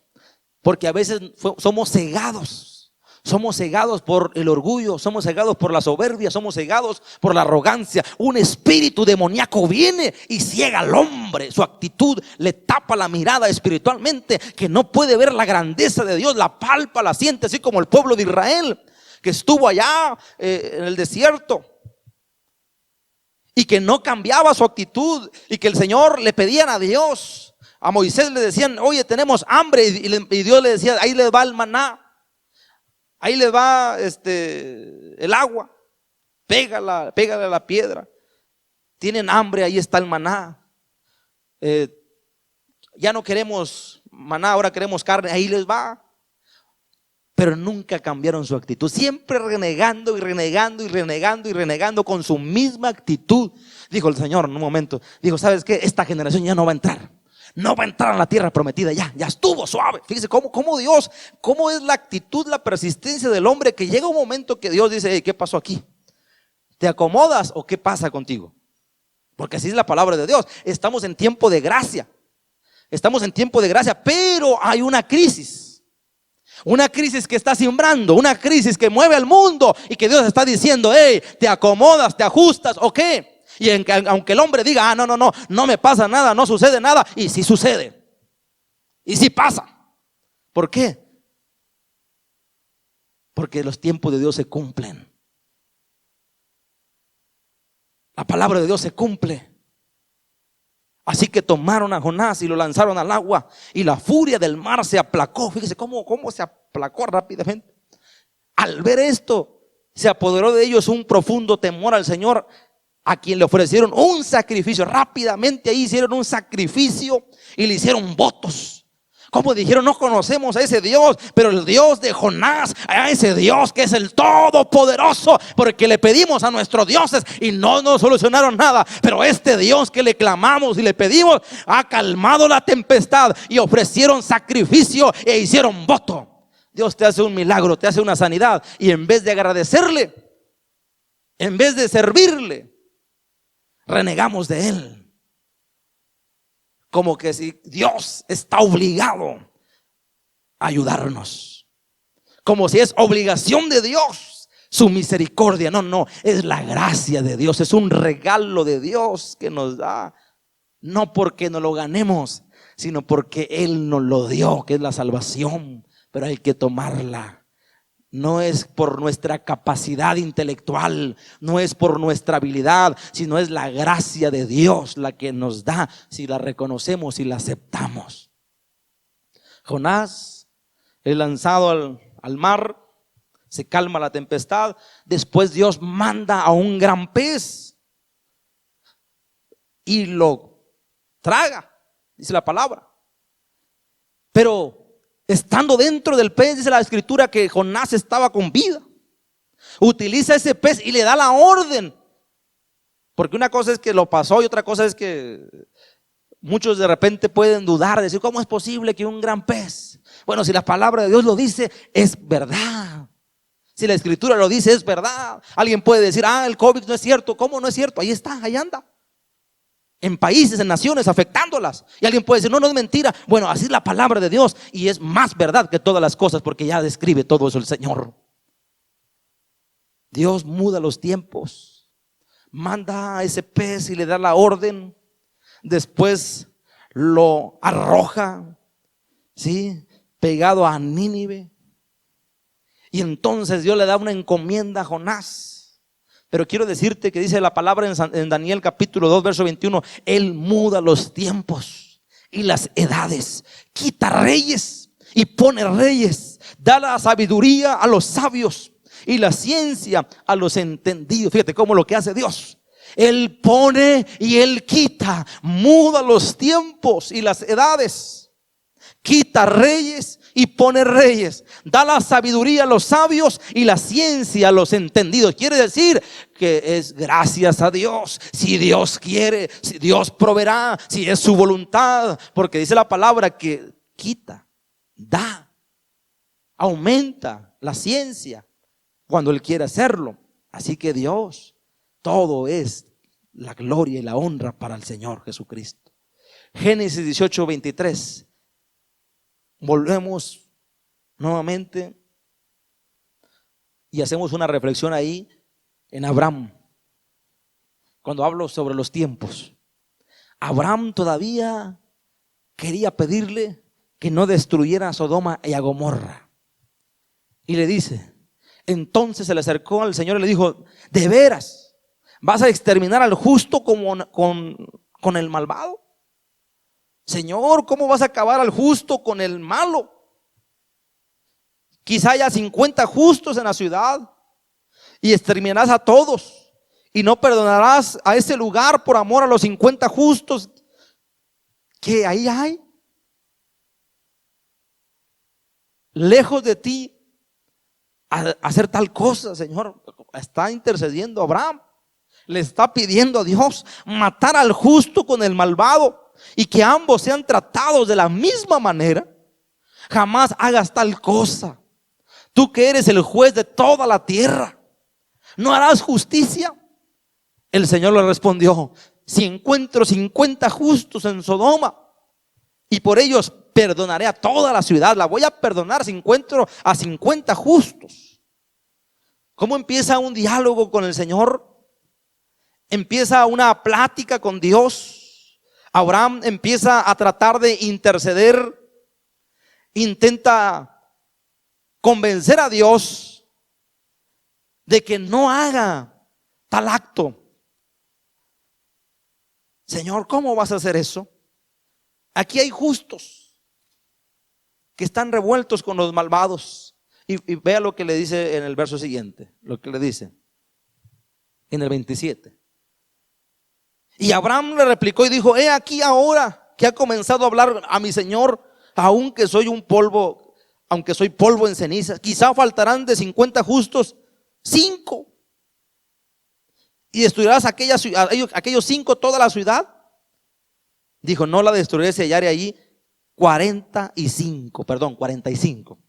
Porque a veces somos cegados por el orgullo, somos cegados por la soberbia, somos cegados por la arrogancia. Un espíritu demoníaco viene y ciega al hombre. Su actitud le tapa la mirada espiritualmente, que no puede ver la grandeza de Dios, la palpa, la siente, así como el pueblo de Israel que estuvo allá en el desierto, y que no cambiaba su actitud, y que el Señor le pedían a Dios. A Moisés le decían: oye, tenemos hambre, y Dios le decía: ahí les va el maná, ahí les va el agua, pégale a la piedra. Tienen hambre, ahí está el maná. Ya no queremos maná, ahora queremos carne, ahí les va. Pero nunca cambiaron su actitud, siempre renegando y renegando y renegando y renegando con su misma actitud. Dijo el Señor en un momento, dijo: ¿sabes qué? Esta generación ya no va a entrar. No va a entrar en la tierra prometida, ya estuvo suave. Fíjese cómo Dios, cómo es la actitud, la persistencia del hombre, que llega un momento que Dios dice: hey, ¿qué pasó aquí? ¿Te acomodas o qué pasa contigo? Porque así es la palabra de Dios. Estamos en tiempo de gracia. Estamos en tiempo de gracia, pero hay una crisis. Una crisis que está sembrando, una crisis que mueve al mundo, y que Dios está diciendo: hey, ¿te acomodas, te ajustas o qué? Y aunque el hombre diga: no me pasa nada, no sucede nada, y sí sucede, y sí pasa. ¿Por qué? Porque los tiempos de Dios se cumplen. La palabra de Dios se cumple. Así que tomaron a Jonás y lo lanzaron al agua, y la furia del mar se aplacó. Fíjese cómo se aplacó rápidamente. Al ver esto, se apoderó de ellos un profundo temor al Señor, a quien le ofrecieron un sacrificio. Rápidamente ahí hicieron un sacrificio y le hicieron votos. Como dijeron, no conocemos a ese Dios, pero el Dios de Jonás, a ese Dios que es el Todopoderoso, porque le pedimos a nuestros dioses y no nos solucionaron nada. Pero este Dios que le clamamos y le pedimos ha calmado la tempestad, y ofrecieron sacrificio e hicieron voto. Dios te hace un milagro, te hace una sanidad, y en vez de agradecerle, en vez de servirle, renegamos de Él. Como que si Dios está obligado a ayudarnos, como si es obligación de Dios su misericordia. No, es la gracia de Dios, es un regalo de Dios que nos da, no porque nos lo ganemos, sino porque Él nos lo dio, que es la salvación. Pero hay que tomarla. No es por nuestra capacidad intelectual, no es por nuestra habilidad, sino es la gracia de Dios la que nos da, si la reconocemos y la aceptamos. Jonás es lanzado al mar, se calma la tempestad. Después Dios manda a un gran pez y lo traga, dice la palabra. Pero estando dentro del pez, dice la escritura que Jonás estaba con vida. Utiliza ese pez y le da la orden. Porque una cosa es que lo pasó y otra cosa es que muchos de repente pueden dudar, decir, ¿cómo es posible que un gran pez? Bueno, si la palabra de Dios lo dice, es verdad. Si la escritura lo dice, es verdad. Alguien puede decir, el COVID no es cierto. ¿Cómo no es cierto? Ahí está, ahí anda. En países, en naciones, afectándolas. Y alguien puede decir, no es mentira. Bueno, así es la palabra de Dios, y es más verdad que todas las cosas, porque ya describe todo eso el Señor. Dios muda los tiempos, manda a ese pez y le da la orden. Después lo arroja, ¿sí?, pegado a Nínive. Y entonces Dios le da una encomienda a Jonás. Pero quiero decirte que dice la palabra en Daniel capítulo 2 verso 21, Él muda los tiempos y las edades, quita reyes y pone reyes, da la sabiduría a los sabios y la ciencia a los entendidos. Fíjate cómo lo que hace Dios. Él pone y Él quita, muda los tiempos y las edades, quita reyes y pone reyes, da la sabiduría a los sabios y la ciencia a los entendidos. Quiere decir que es gracias a Dios. Si Dios quiere, si Dios proveerá, si es su voluntad, porque dice la palabra que quita, da, aumenta la ciencia cuando Él quiere hacerlo. Así que Dios, todo es la gloria y la honra para el Señor Jesucristo. Génesis 18:23. Volvemos nuevamente y hacemos una reflexión ahí en Abraham. Cuando hablo sobre los tiempos, Abraham todavía quería pedirle que no destruyera a Sodoma y a Gomorra. Y le dice, entonces se le acercó al Señor y le dijo, ¿de veras vas a exterminar al justo con el malvado? Señor, ¿cómo vas a acabar al justo con el malo? Quizá haya 50 justos en la ciudad y exterminarás a todos y no perdonarás a ese lugar por amor a los 50 justos que ahí hay. Lejos de ti hacer tal cosa, Señor. Está intercediendo Abraham, le está pidiendo a Dios matar al justo con el malvado y que ambos sean tratados de la misma manera. Jamás hagas tal cosa. Tú que eres el juez de toda la tierra, ¿no harás justicia? El Señor le respondió, si encuentro 50 justos en Sodoma y por ellos perdonaré a toda la ciudad, la voy a perdonar si encuentro a 50 justos. ¿Cómo empieza un diálogo con el Señor? Empieza una plática con Dios. Abraham empieza a tratar de interceder, intenta convencer a Dios de que no haga tal acto. Señor, ¿cómo vas a hacer eso? Aquí hay justos que están revueltos con los malvados. Y vea lo que le dice en el verso siguiente, lo que le dice en el 27. Y Abraham le replicó y dijo: he aquí ahora que ha comenzado a hablar a mi Señor, aunque soy polvo en ceniza, quizá faltarán de 50 justos 5. ¿Y destruirás aquellos 5 toda la ciudad? Dijo: no la destruiré si hallare allí 45.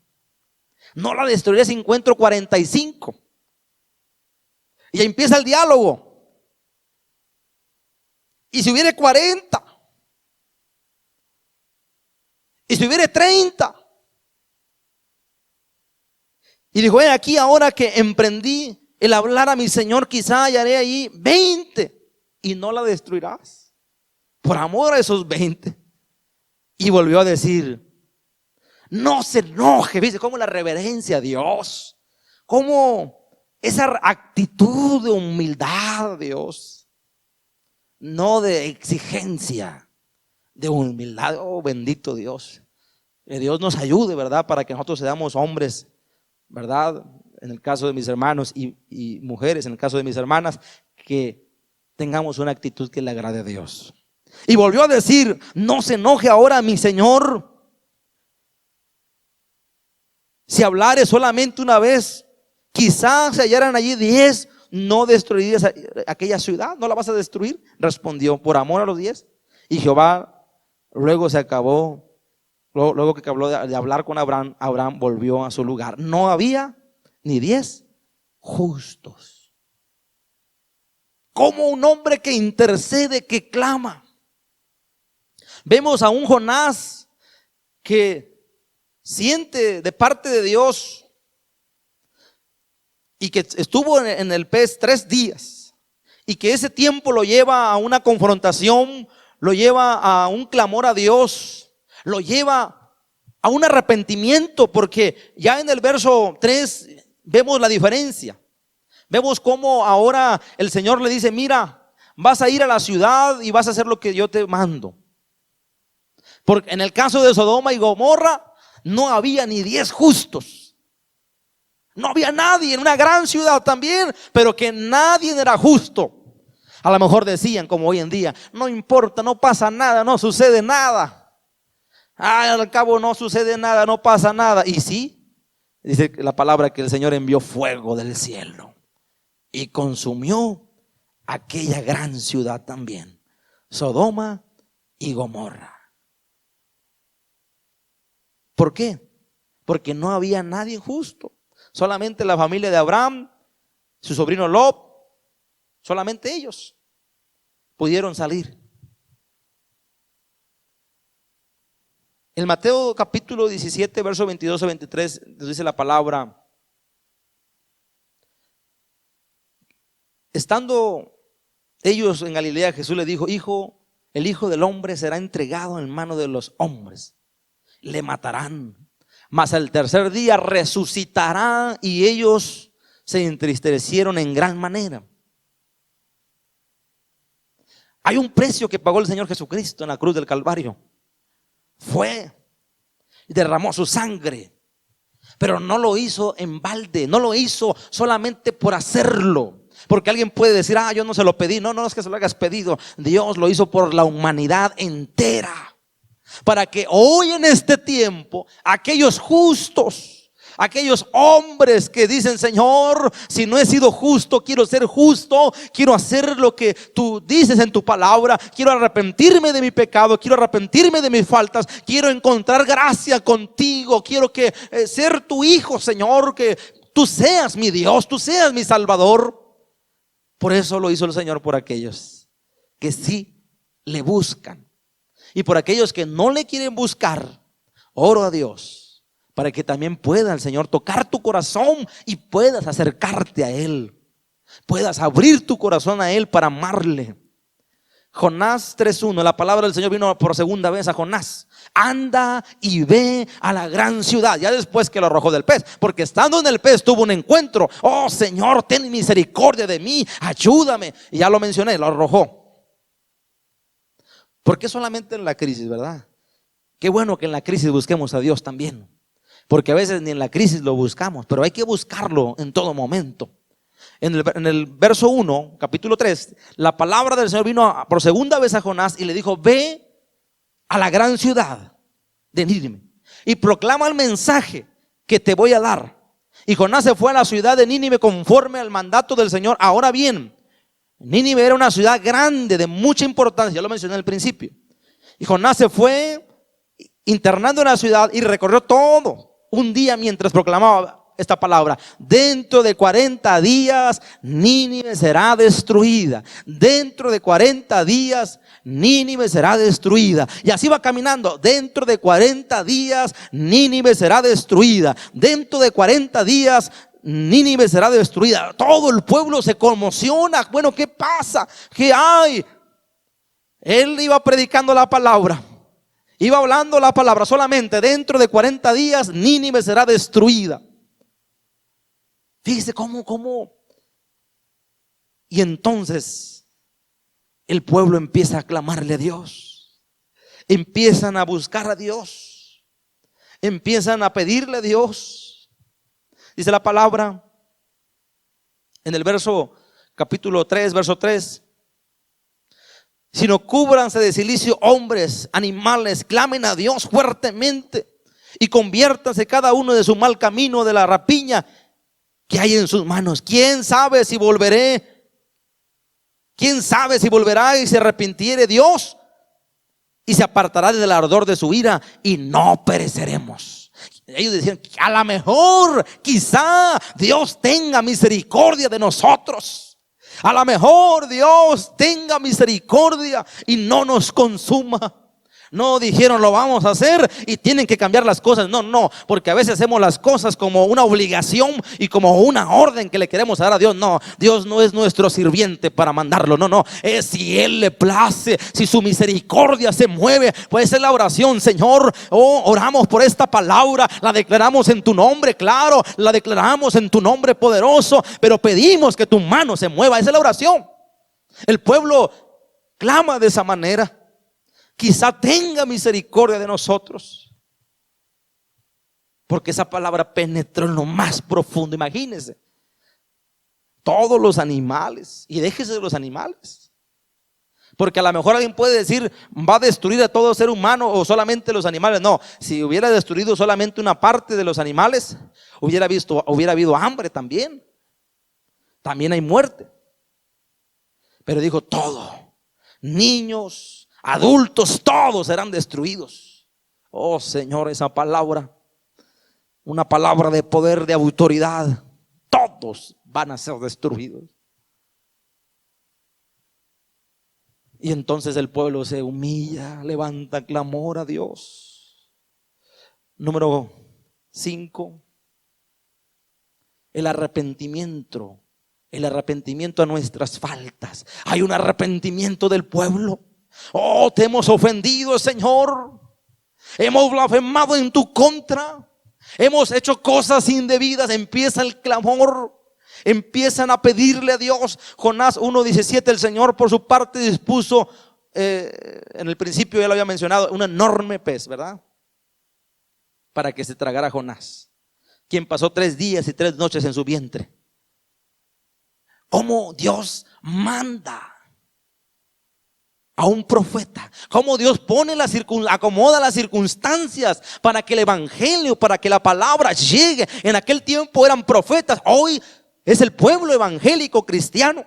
No la destruiré si encuentro 45. Y ahí empieza el diálogo. Y si hubiere 40, y si hubiere 30. Y dijo: he aquí ahora que emprendí el hablar a mi Señor, quizá hallaré ahí 20, y no la destruirás por amor a esos 20. Y volvió a decir: no se enoje. ¿Viste cómo la reverencia a Dios? Cómo esa actitud de humildad a Dios, no de exigencia, de humildad. Oh, bendito Dios. Que Dios nos ayude, ¿verdad? Para que nosotros seamos hombres, ¿verdad? En el caso de mis hermanos, y mujeres, en el caso de mis hermanas, que tengamos una actitud que le agrade a Dios. Y volvió a decir: no se enoje ahora mi Señor. Si hablare solamente una vez, quizás se hallaran allí 10, no destruirías aquella ciudad, no la vas a destruir. Respondió: por amor a los 10. Y Jehová luego se acabó. Luego que acabó de hablar con Abraham, Abraham volvió a su lugar. No había ni 10 justos. Como un hombre que intercede, que clama. Vemos a un Jonás que siente de parte de Dios, y que estuvo en el pez 3 días, y que ese tiempo lo lleva a una confrontación, lo lleva a un clamor a Dios, lo lleva a un arrepentimiento, porque ya en el verso 3 vemos la diferencia. Vemos cómo ahora el Señor le dice: mira, vas a ir a la ciudad y vas a hacer lo que yo te mando. Porque en el caso de Sodoma y Gomorra no había ni 10 justos. No había nadie, en una gran ciudad también, pero que nadie era justo. A lo mejor decían, como hoy en día: no importa, no pasa nada, no sucede nada. Al cabo no sucede nada, no pasa nada. Y sí, dice la palabra que el Señor envió fuego del cielo y consumió aquella gran ciudad también, Sodoma y Gomorra. ¿Por qué? Porque no había nadie justo. Solamente la familia de Abraham, su sobrino Lot, solamente ellos pudieron salir. En Mateo capítulo 17, verso 22 a 23, nos dice la palabra: estando ellos en Galilea, Jesús le dijo: el Hijo del Hombre será entregado en mano de los hombres, le matarán, mas al tercer día resucitará. Y ellos se entristecieron en gran manera. Hay un precio que pagó el Señor Jesucristo en la cruz del Calvario. Fue y derramó su sangre, pero no lo hizo en balde, no lo hizo solamente por hacerlo. Porque alguien puede decir: yo no se lo pedí. No es que se lo hayas pedido. Dios lo hizo por la humanidad entera, para que hoy en este tiempo aquellos justos, aquellos hombres que dicen: Señor, si no he sido justo, quiero ser justo, quiero hacer lo que tú dices en tu palabra, quiero arrepentirme de mi pecado, quiero arrepentirme de mis faltas, quiero encontrar gracia contigo, quiero que ser tu hijo, Señor, que tú seas mi Dios, tú seas mi Salvador. Por eso lo hizo el Señor por aquellos que sí le buscan. Y por aquellos que no le quieren buscar, oro a Dios para que también pueda el Señor tocar tu corazón y puedas acercarte a Él, puedas abrir tu corazón a Él para amarle. Jonás 3:1, la palabra del Señor vino por segunda vez a Jonás: anda y ve a la gran ciudad. Ya después que lo arrojó del pez, porque estando en el pez tuvo un encuentro. Oh Señor, ten misericordia de mí, ayúdame. Y ya lo mencioné, lo arrojó. ¿Por qué solamente en la crisis, verdad? Qué bueno que en la crisis busquemos a Dios también, porque a veces ni en la crisis lo buscamos, pero hay que buscarlo en todo momento. En el verso 1, capítulo 3, la palabra del Señor vino por segunda vez a Jonás y le dijo: ve a la gran ciudad de Nínive y proclama el mensaje que te voy a dar. Y Jonás se fue a la ciudad de Nínive conforme al mandato del Señor. Ahora bien, Nínive era una ciudad grande, de mucha importancia, ya lo mencioné al principio. Y Jonás se fue internando en la ciudad y recorrió todo un día mientras proclamaba esta palabra: dentro de 40 días Nínive será destruida. Dentro de 40 días Nínive será destruida. Y así va caminando: dentro de 40 días Nínive será destruida. Dentro de 40 días Nínive será destruida. Todo el pueblo se conmociona. Bueno, ¿qué pasa? ¿Qué hay? Él iba predicando la palabra, iba hablando la palabra. Solamente dentro de 40 días Nínive será destruida. Fíjese cómo. Y entonces el pueblo empieza a clamarle a Dios. Empiezan a buscar a Dios. Empiezan a pedirle a Dios. Dice la palabra en el capítulo 3, verso 3: sino cúbranse de cilicio hombres, animales, clamen a Dios fuertemente y conviértanse cada uno de su mal camino, de la rapiña que hay en sus manos. ¿Quién sabe si volveré? ¿Quién sabe si volverá y se arrepintiere Dios y se apartará del ardor de su ira y no pereceremos? Ellos decían: a lo mejor, quizá Dios tenga misericordia de nosotros. A lo mejor Dios tenga misericordia y no nos consuma. No dijeron: lo vamos a hacer y tienen que cambiar las cosas. No, porque a veces hacemos las cosas como una obligación y como una orden que le queremos dar a Dios. No, Dios no es nuestro sirviente para mandarlo. No, es si Él le place, si su misericordia se mueve. Puede ser la oración: Señor, oramos por esta palabra, la declaramos en tu nombre, claro, la declaramos en tu nombre poderoso, pero pedimos que tu mano se mueva. Esa es la oración. El pueblo clama de esa manera: quizá tenga misericordia de nosotros. Porque esa palabra penetró en lo más profundo. Imagínense, todos los animales, y déjese de los animales, porque a lo mejor alguien puede decir: va a destruir a todo ser humano o solamente los animales. No, si hubiera destruido solamente una parte de los animales, hubiera habido hambre también. También hay muerte. Pero dijo: todo, niños, adultos, todos serán destruidos. Oh Señor, esa palabra, una palabra de poder, de autoridad. Todos van a ser destruidos. Y entonces el pueblo se humilla, levanta clamor a Dios. Número 5, el arrepentimiento. El arrepentimiento a nuestras faltas. Hay un arrepentimiento del pueblo. Oh, te hemos ofendido, Señor. Hemos blasfemado en tu contra. Hemos hecho cosas indebidas. Empieza el clamor. Empiezan a pedirle a Dios. Jonás 1:17: el Señor por su parte dispuso, en el principio ya lo había mencionado, un enorme pez, ¿verdad? Para que se tragara a Jonás, quien pasó 3 días y 3 noches en su vientre. ¿Cómo Dios manda a un profeta? ¿Cómo Dios acomoda las circunstancias para que el evangelio, para que la palabra llegue? En aquel tiempo eran profetas, hoy es el pueblo evangélico cristiano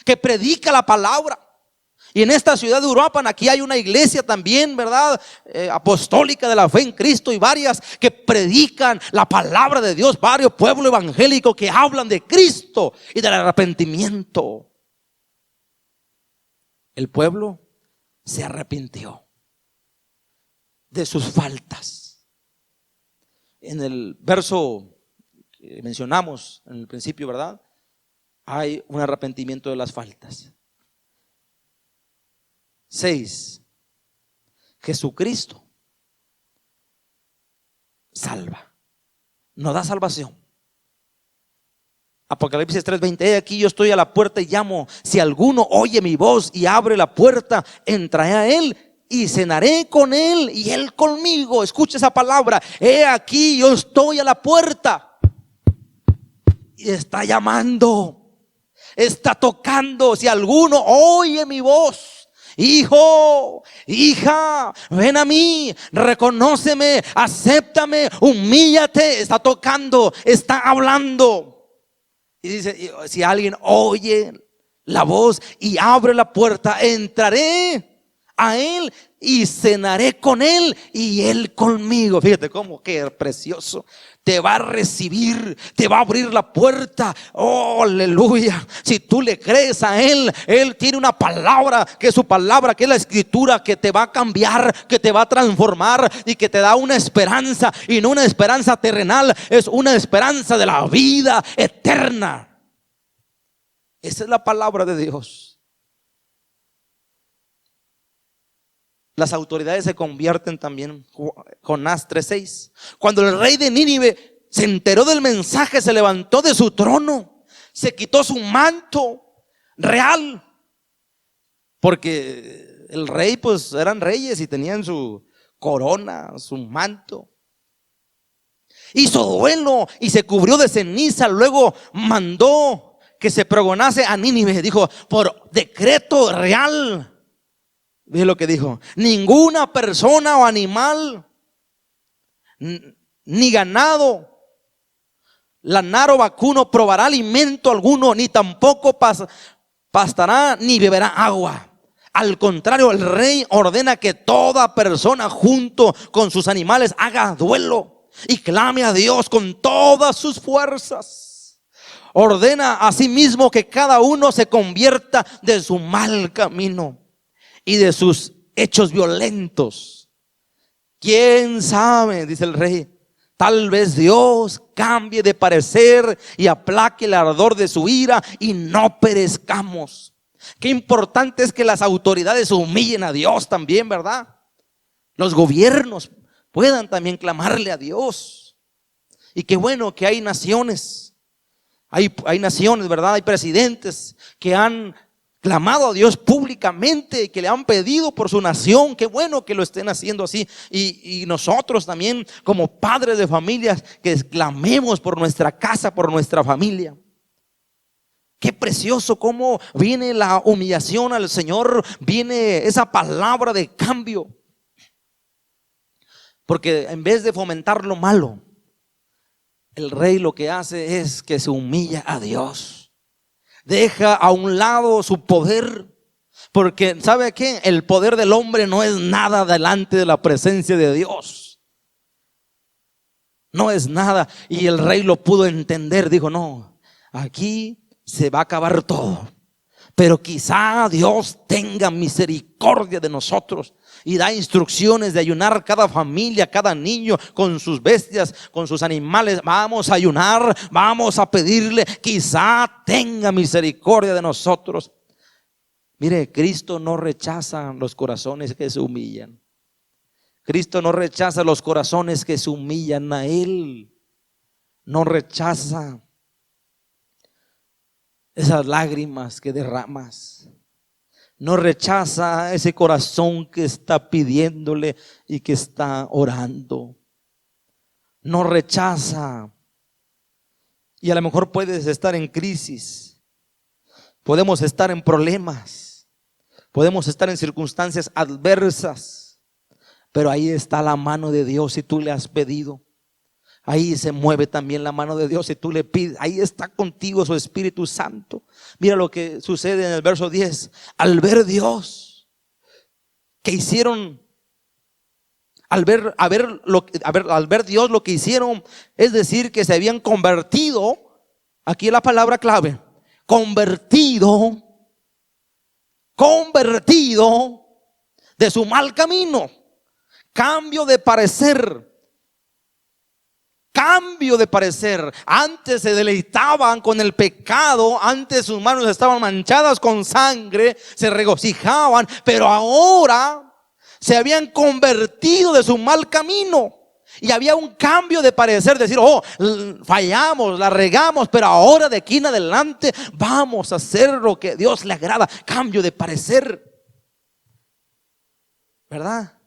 que predica la palabra. Y en esta ciudad de Uruapan, aquí hay una iglesia también, ¿verdad? Apostólica de la fe en Cristo, y varias que predican la palabra de Dios. Varios pueblos evangélicos que hablan de Cristo y del arrepentimiento. El pueblo se arrepintió de sus faltas. En el verso que mencionamos en el principio, ¿verdad? Hay un arrepentimiento de las faltas. 6. Jesucristo salva, nos da salvación. Apocalipsis 3:20, he aquí yo estoy a la puerta y llamo. Si alguno oye mi voz y abre la puerta, entraré a él y cenaré con él y él conmigo. Escucha esa palabra. He aquí yo estoy a la puerta. Y está llamando, está tocando. Si alguno oye mi voz, hijo, hija, ven a mí, reconóceme, acéptame, humíllate. Está tocando, está hablando. Y dice, si alguien oye la voz y abre la puerta, entraré a él y cenaré con él y él conmigo. Fíjate cómo, qué precioso. Te va a recibir, te va a abrir la puerta. Oh, aleluya. Si tú le crees a él, él tiene una palabra, que es su palabra, que es la escritura, que te va a cambiar, que te va a transformar y que te da una esperanza, y no una esperanza terrenal, es una esperanza de la vida eterna. Esa es la palabra de Dios. Las autoridades se convierten también. Jonás 3:6. Cuando el rey de Nínive se enteró del mensaje, se levantó de su trono, se quitó su manto real, porque el rey, pues eran reyes y tenían su corona, su manto. Hizo duelo y se cubrió de ceniza. Luego mandó que se pregonase a Nínive. Dijo, por decreto real. Ve lo que dijo: ninguna persona o animal, ni ganado, lanar o vacuno probará alimento alguno, ni tampoco pastará ni beberá agua. Al contrario, el rey ordena que toda persona junto con sus animales haga duelo y clame a Dios con todas sus fuerzas. Ordena asimismo que cada uno se convierta de su mal camino y de sus hechos violentos. ¿Quién sabe?, dice el rey, tal vez Dios cambie de parecer y aplaque el ardor de su ira y no perezcamos. Qué importante es que las autoridades humillen a Dios también, ¿verdad? Los gobiernos puedan también clamarle a Dios. Y qué bueno que hay naciones, hay naciones, ¿verdad? Hay presidentes que han clamado a Dios públicamente, que le han pedido por su nación. Qué bueno que lo estén haciendo así. Y nosotros también, como padres de familias, que clamemos por nuestra casa, por nuestra familia. Qué precioso cómo viene la humillación al Señor, viene esa palabra de cambio. Porque en vez de fomentar lo malo, el rey lo que hace es que se humilla a Dios. Deja a un lado su poder, porque ¿sabe qué? El poder del hombre no es nada delante de la presencia de Dios. No es nada. Y el rey lo pudo entender. Dijo, no, aquí se va a acabar todo, pero quizá Dios tenga misericordia de nosotros y da instrucciones de ayunar cada familia, cada niño con sus bestias, con sus animales. Vamos a ayunar, vamos a pedirle, quizá tenga misericordia de nosotros. Mire, Cristo no rechaza los corazones que se humillan. Cristo no rechaza los corazones que se humillan a Él. No rechaza esas lágrimas que derramas. No rechaza ese corazón que está pidiéndole y que está orando. No rechaza. Y a lo mejor puedes estar en crisis. Podemos estar en problemas. Podemos estar en circunstancias adversas. Pero ahí está la mano de Dios si tú le has pedido. Ahí se mueve también la mano de Dios si tú le pides. Ahí está contigo su Espíritu Santo. Mira lo que sucede en el verso 10. Al ver Dios que hicieron, al ver Dios lo que hicieron, es decir, que se habían convertido. Aquí es la palabra clave: convertido de su mal camino. Cambio de parecer. Cambio de parecer. Antes se deleitaban con el pecado, antes sus manos estaban manchadas con sangre, se regocijaban, pero ahora se habían convertido de su mal camino. Y había un cambio de parecer, decir, oh, fallamos, la regamos, pero ahora de aquí en adelante vamos a hacer lo que a Dios le agrada. Cambio de parecer, ¿verdad?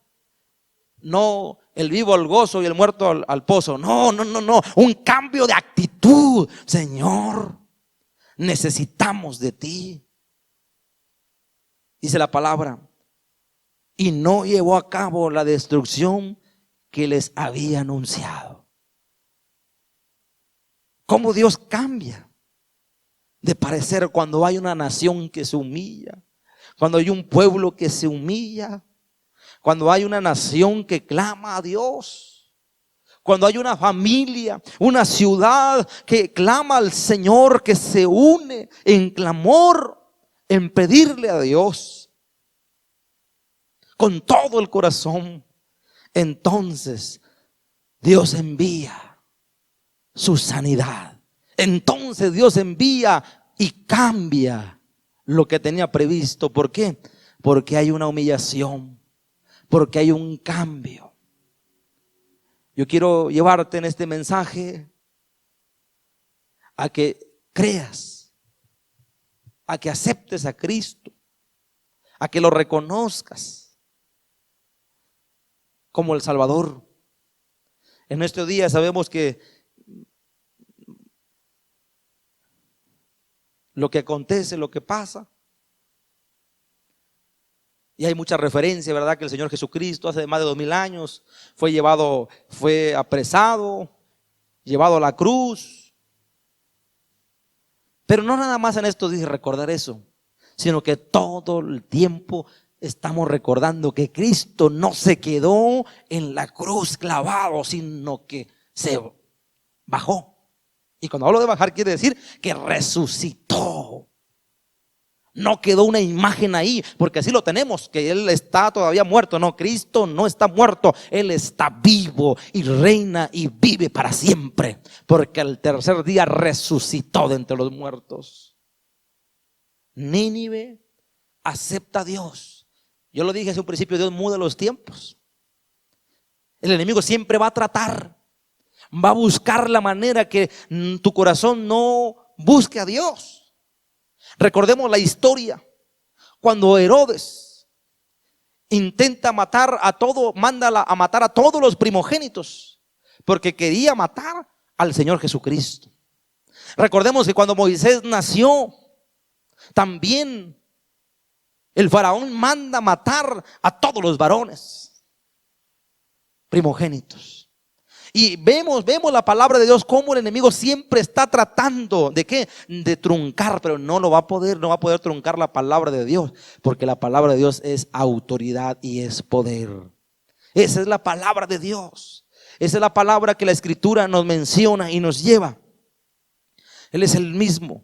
No el vivo al gozo y el muerto al pozo. No. Un cambio de actitud. Señor, necesitamos de ti. Dice la palabra, y no llevó a cabo la destrucción que les había anunciado. ¿Cómo Dios cambia de parecer cuando hay una nación que se humilla? Cuando hay un pueblo que se humilla. Cuando hay una nación que clama a Dios. Cuando hay una familia, una ciudad que clama al Señor, que se une en clamor, en pedirle a Dios con todo el corazón. Entonces Dios envía su sanidad. Entonces Dios envía y cambia lo que tenía previsto. ¿Por qué? Porque hay una humillación, porque hay un cambio. Yo quiero llevarte en este mensaje a que creas, a que aceptes a Cristo, a que lo reconozcas como el Salvador. En este día sabemos que lo que acontece, lo que pasa, y hay mucha referencia, ¿verdad? Que el Señor Jesucristo hace más de 2000 años fue apresado, llevado a la cruz. Pero no nada más en esto dice recordar eso, sino que todo el tiempo estamos recordando que Cristo no se quedó en la cruz clavado, sino que se bajó. Y cuando hablo de bajar quiere decir que resucitó. No quedó una imagen ahí, porque así lo tenemos, que Él está todavía muerto. No, Cristo no está muerto, Él está vivo y reina y vive para siempre, porque al tercer día resucitó de entre los muertos. Nínive acepta a Dios. Yo lo dije hace un principio, Dios muda los tiempos. El enemigo siempre va a tratar, va a buscar la manera que tu corazón no busque a Dios. Recordemos la historia, cuando Herodes manda a matar a todos los primogénitos, porque quería matar al Señor Jesucristo. Recordemos que cuando Moisés nació, también el faraón manda matar a todos los varones primogénitos. Y vemos la palabra de Dios, cómo el enemigo siempre está tratando ¿de qué? De truncar, pero no va a poder truncar la palabra de Dios, porque la palabra de Dios es autoridad y es poder. Esa es la palabra de Dios. Esa es la palabra que la Escritura nos menciona y nos lleva. Él es el mismo.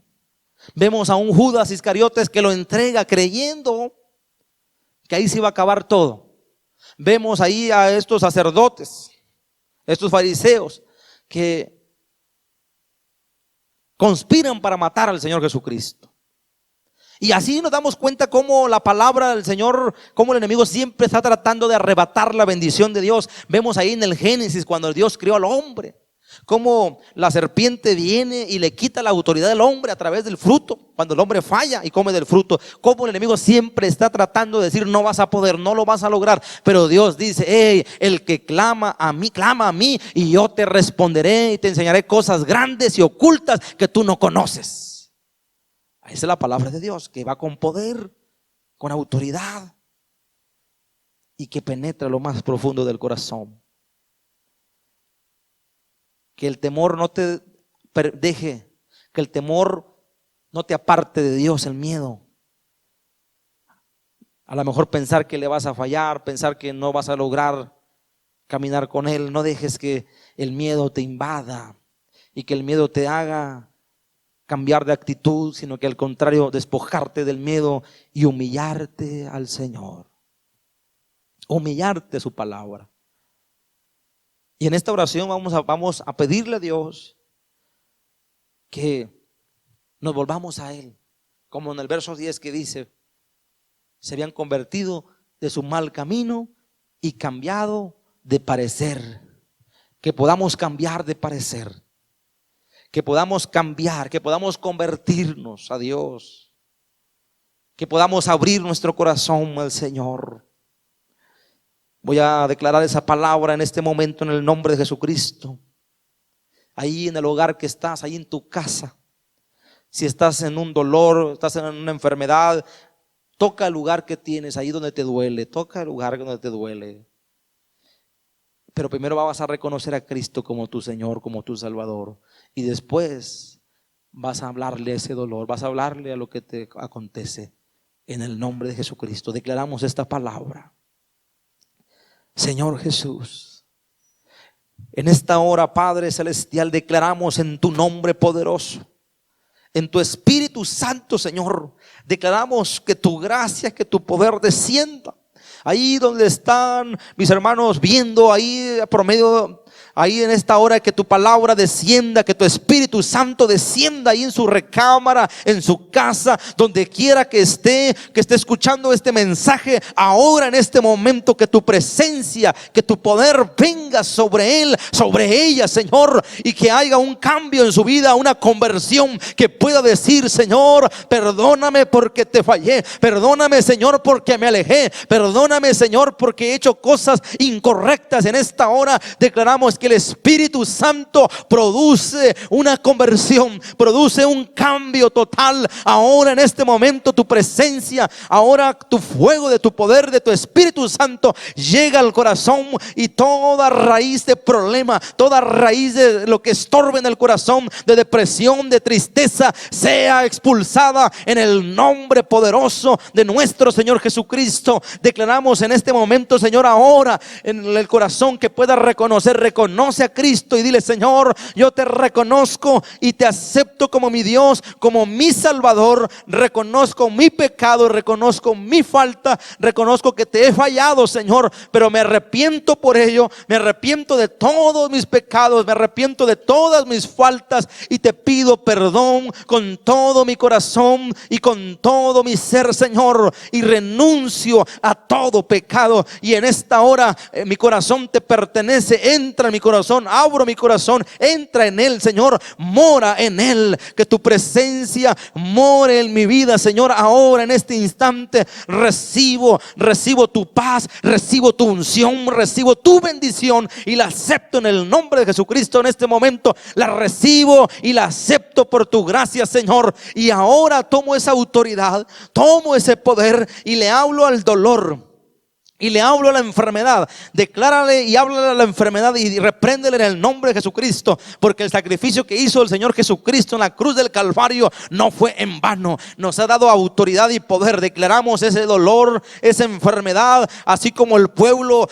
Vemos a un Judas Iscariotes que lo entrega creyendo que ahí se iba a acabar todo. Vemos ahí a estos sacerdotes, estos fariseos que conspiran para matar al Señor Jesucristo. Y así nos damos cuenta cómo la palabra del Señor, cómo el enemigo siempre está tratando de arrebatar la bendición de Dios. Vemos ahí en el Génesis cuando Dios creó al hombre, cómo la serpiente viene y le quita la autoridad del hombre a través del fruto, cuando el hombre falla y come del fruto. Cómo el enemigo siempre está tratando de decir no vas a poder, no lo vas a lograr. Pero Dios dice, hey, el que clama a mí y yo te responderé y te enseñaré cosas grandes y ocultas que tú no conoces. Esa es la palabra de Dios, que va con poder, con autoridad y que penetra lo más profundo del corazón. Que el temor no te deje, que el temor no te aparte de Dios, el miedo. A lo mejor pensar que le vas a fallar, pensar que no vas a lograr caminar con Él. No dejes que el miedo te invada y que el miedo te haga cambiar de actitud, sino que al contrario, despojarte del miedo y humillarte al Señor. Humillarte a su palabra. Y en esta oración vamos a pedirle a Dios que nos volvamos a Él, como en el verso 10 que dice, se habían convertido de su mal camino y cambiado de parecer. que podamos cambiar de parecer, que podamos cambiar, que podamos convertirnos a Dios, que podamos abrir nuestro corazón al Señor. Voy a declarar esa palabra en este momento en el nombre de Jesucristo. Ahí en el hogar que estás, ahí en tu casa, si estás en un dolor, estás en una enfermedad, toca el lugar que tienes, ahí donde te duele, toca el lugar donde te duele. Pero primero vas a reconocer a Cristo como tu Señor, como tu Salvador. Y después vas a hablarle a ese dolor, vas a hablarle a lo que te acontece. En el nombre de Jesucristo declaramos esta palabra. Señor Jesús, en esta hora, Padre Celestial, declaramos en tu nombre poderoso, en tu Espíritu Santo, Señor, declaramos que tu gracia, que tu poder descienda. Ahí donde están mis hermanos viendo, ahí por medio, ahí en esta hora, que tu palabra descienda, que tu Espíritu Santo descienda ahí en su recámara, en su casa, donde quiera que esté escuchando este mensaje. Ahora en este momento, que tu presencia, que tu poder venga sobre él, sobre ella, Señor, y que haya un cambio en su vida, una conversión, que pueda decir: Señor, perdóname porque te fallé, perdóname, Señor, porque me alejé, perdóname, Señor, porque he hecho cosas incorrectas. En esta hora declaramos que el Espíritu Santo produce una conversión, produce un cambio total. Ahora en este momento tu presencia, ahora tu fuego de tu poder, de tu Espíritu Santo llega al corazón, y toda raíz de problema, toda raíz de lo que estorbe en el corazón, de depresión, de tristeza, sea expulsada en el nombre poderoso de nuestro Señor Jesucristo. Declaramos en este momento, Señor, ahora en el corazón, que pueda reconoce a Cristo y dile: Señor, yo te reconozco y te acepto como mi Dios, como mi Salvador. Reconozco mi pecado, reconozco mi falta, reconozco que te he fallado, Señor, pero me arrepiento por ello, me arrepiento de todos mis pecados, me arrepiento de todas mis faltas, y te pido perdón con todo mi corazón y con todo mi ser, Señor, y renuncio a todo pecado. Y en esta hora mi corazón te pertenece. Entra en mi corazón, abro mi corazón, entra en él, Señor, mora en él, que tu presencia more en mi vida, Señor. Ahora en este instante recibo tu paz, recibo tu unción, recibo tu bendición, y la acepto en el nombre de Jesucristo. En este momento la recibo y la acepto por tu gracia, Señor. Y ahora tomo esa autoridad, tomo ese poder, y le hablo al dolor, y le hablo a la enfermedad. Declárale y háblale a la enfermedad y repréndele en el nombre de Jesucristo, porque el sacrificio que hizo el Señor Jesucristo en la cruz del Calvario no fue en vano. Nos ha dado autoridad y poder. Declaramos ese dolor, esa enfermedad, así como el pueblo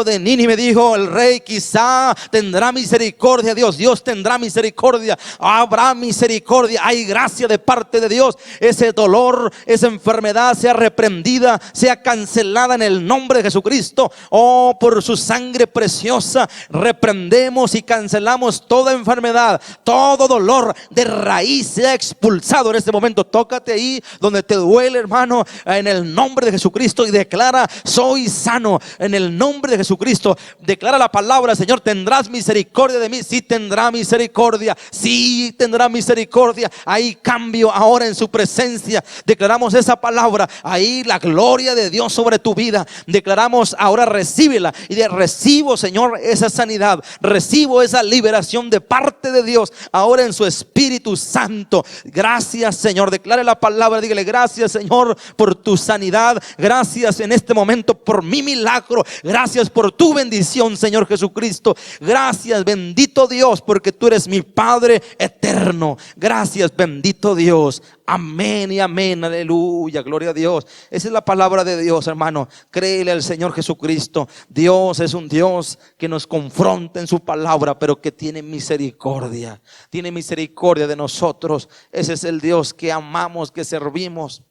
de Nínive dijo: el rey quizá tendrá misericordia. Dios tendrá misericordia, habrá misericordia, hay gracia de parte de Dios. Ese dolor, esa enfermedad sea reprendida, sea cancelada en el nombre de Jesucristo. Oh, por su sangre preciosa reprendemos y cancelamos toda enfermedad, todo dolor de raíz sea expulsado en este momento. Tócate ahí donde te duele, hermano, en el nombre de Jesucristo, y declara: soy sano en el nombre de Jesucristo. Declara la palabra: Señor, tendrás misericordia de mí. Sí tendrá misericordia, sí tendrá misericordia. Hay cambio ahora en su presencia. Declaramos esa palabra, ahí la gloria de Dios sobre tu vida. Declaramos ahora: recíbela, y recibo, Señor, esa sanidad, recibo esa liberación de parte de Dios ahora en su Espíritu Santo. Gracias, Señor. Declare la palabra, dígale: gracias, Señor, por tu sanidad, gracias en este momento por mi milagro, gracias por tu bendición, Señor Jesucristo. Gracias, bendito Dios, porque tú eres mi Padre eterno. Gracias, bendito Dios. Amén y amén, aleluya, gloria a Dios. Esa es la palabra de Dios, hermano. Créele al Señor Jesucristo. Dios es un Dios que nos confronta en su palabra, pero que tiene misericordia. Tiene misericordia de nosotros. Ese es el Dios que amamos, que servimos,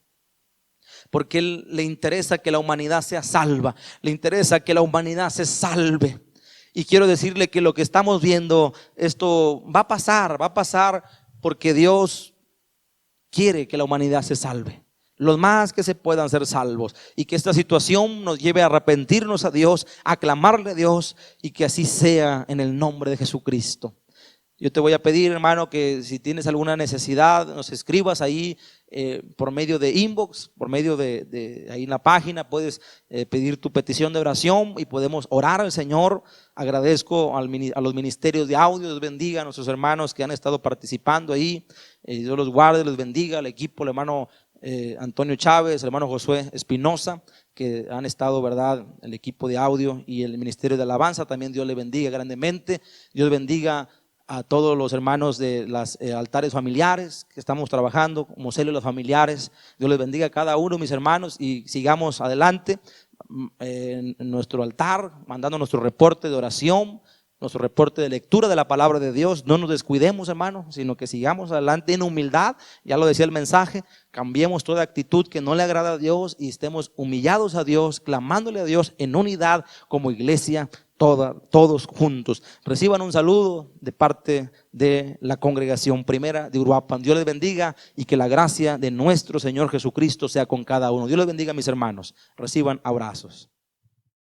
porque Él le interesa que la humanidad sea salva. Le interesa que la humanidad se salve. Y quiero decirle que lo que estamos viendo, esto va a pasar porque Dios quiere que la humanidad se salve. los más que se puedan ser salvos, y que esta situación nos lleve a arrepentirnos a Dios, a clamarle a Dios, y que así sea en el nombre de Jesucristo. Yo te voy a pedir, hermano, que si tienes alguna necesidad, nos escribas ahí por medio de inbox, por medio de ahí en la página, puedes pedir tu petición de oración y podemos orar al Señor. Agradezco a los ministerios de audio, Dios bendiga a nuestros hermanos que han estado participando ahí, Dios los guarde, los bendiga, al equipo, el hermano Antonio Chávez, el hermano Josué Espinosa, que han estado, verdad, el equipo de audio y el ministerio de alabanza, también Dios le bendiga grandemente. Dios bendiga a todos los hermanos de los altares familiares que estamos trabajando como células familiares. Dios les bendiga a cada uno, mis hermanos, y sigamos adelante en nuestro altar, mandando nuestro reporte de oración, nuestro reporte de lectura de la palabra de Dios. No nos descuidemos, hermanos, sino que sigamos adelante en humildad. Ya lo decía el mensaje, cambiemos toda actitud que no le agrada a Dios y estemos humillados a Dios, clamándole a Dios en unidad como iglesia, todos juntos. Reciban un saludo de parte de la congregación primera de Uruapan. Dios les bendiga y que la gracia de nuestro Señor Jesucristo sea con cada uno. Dios les bendiga, mis hermanos. Reciban abrazos.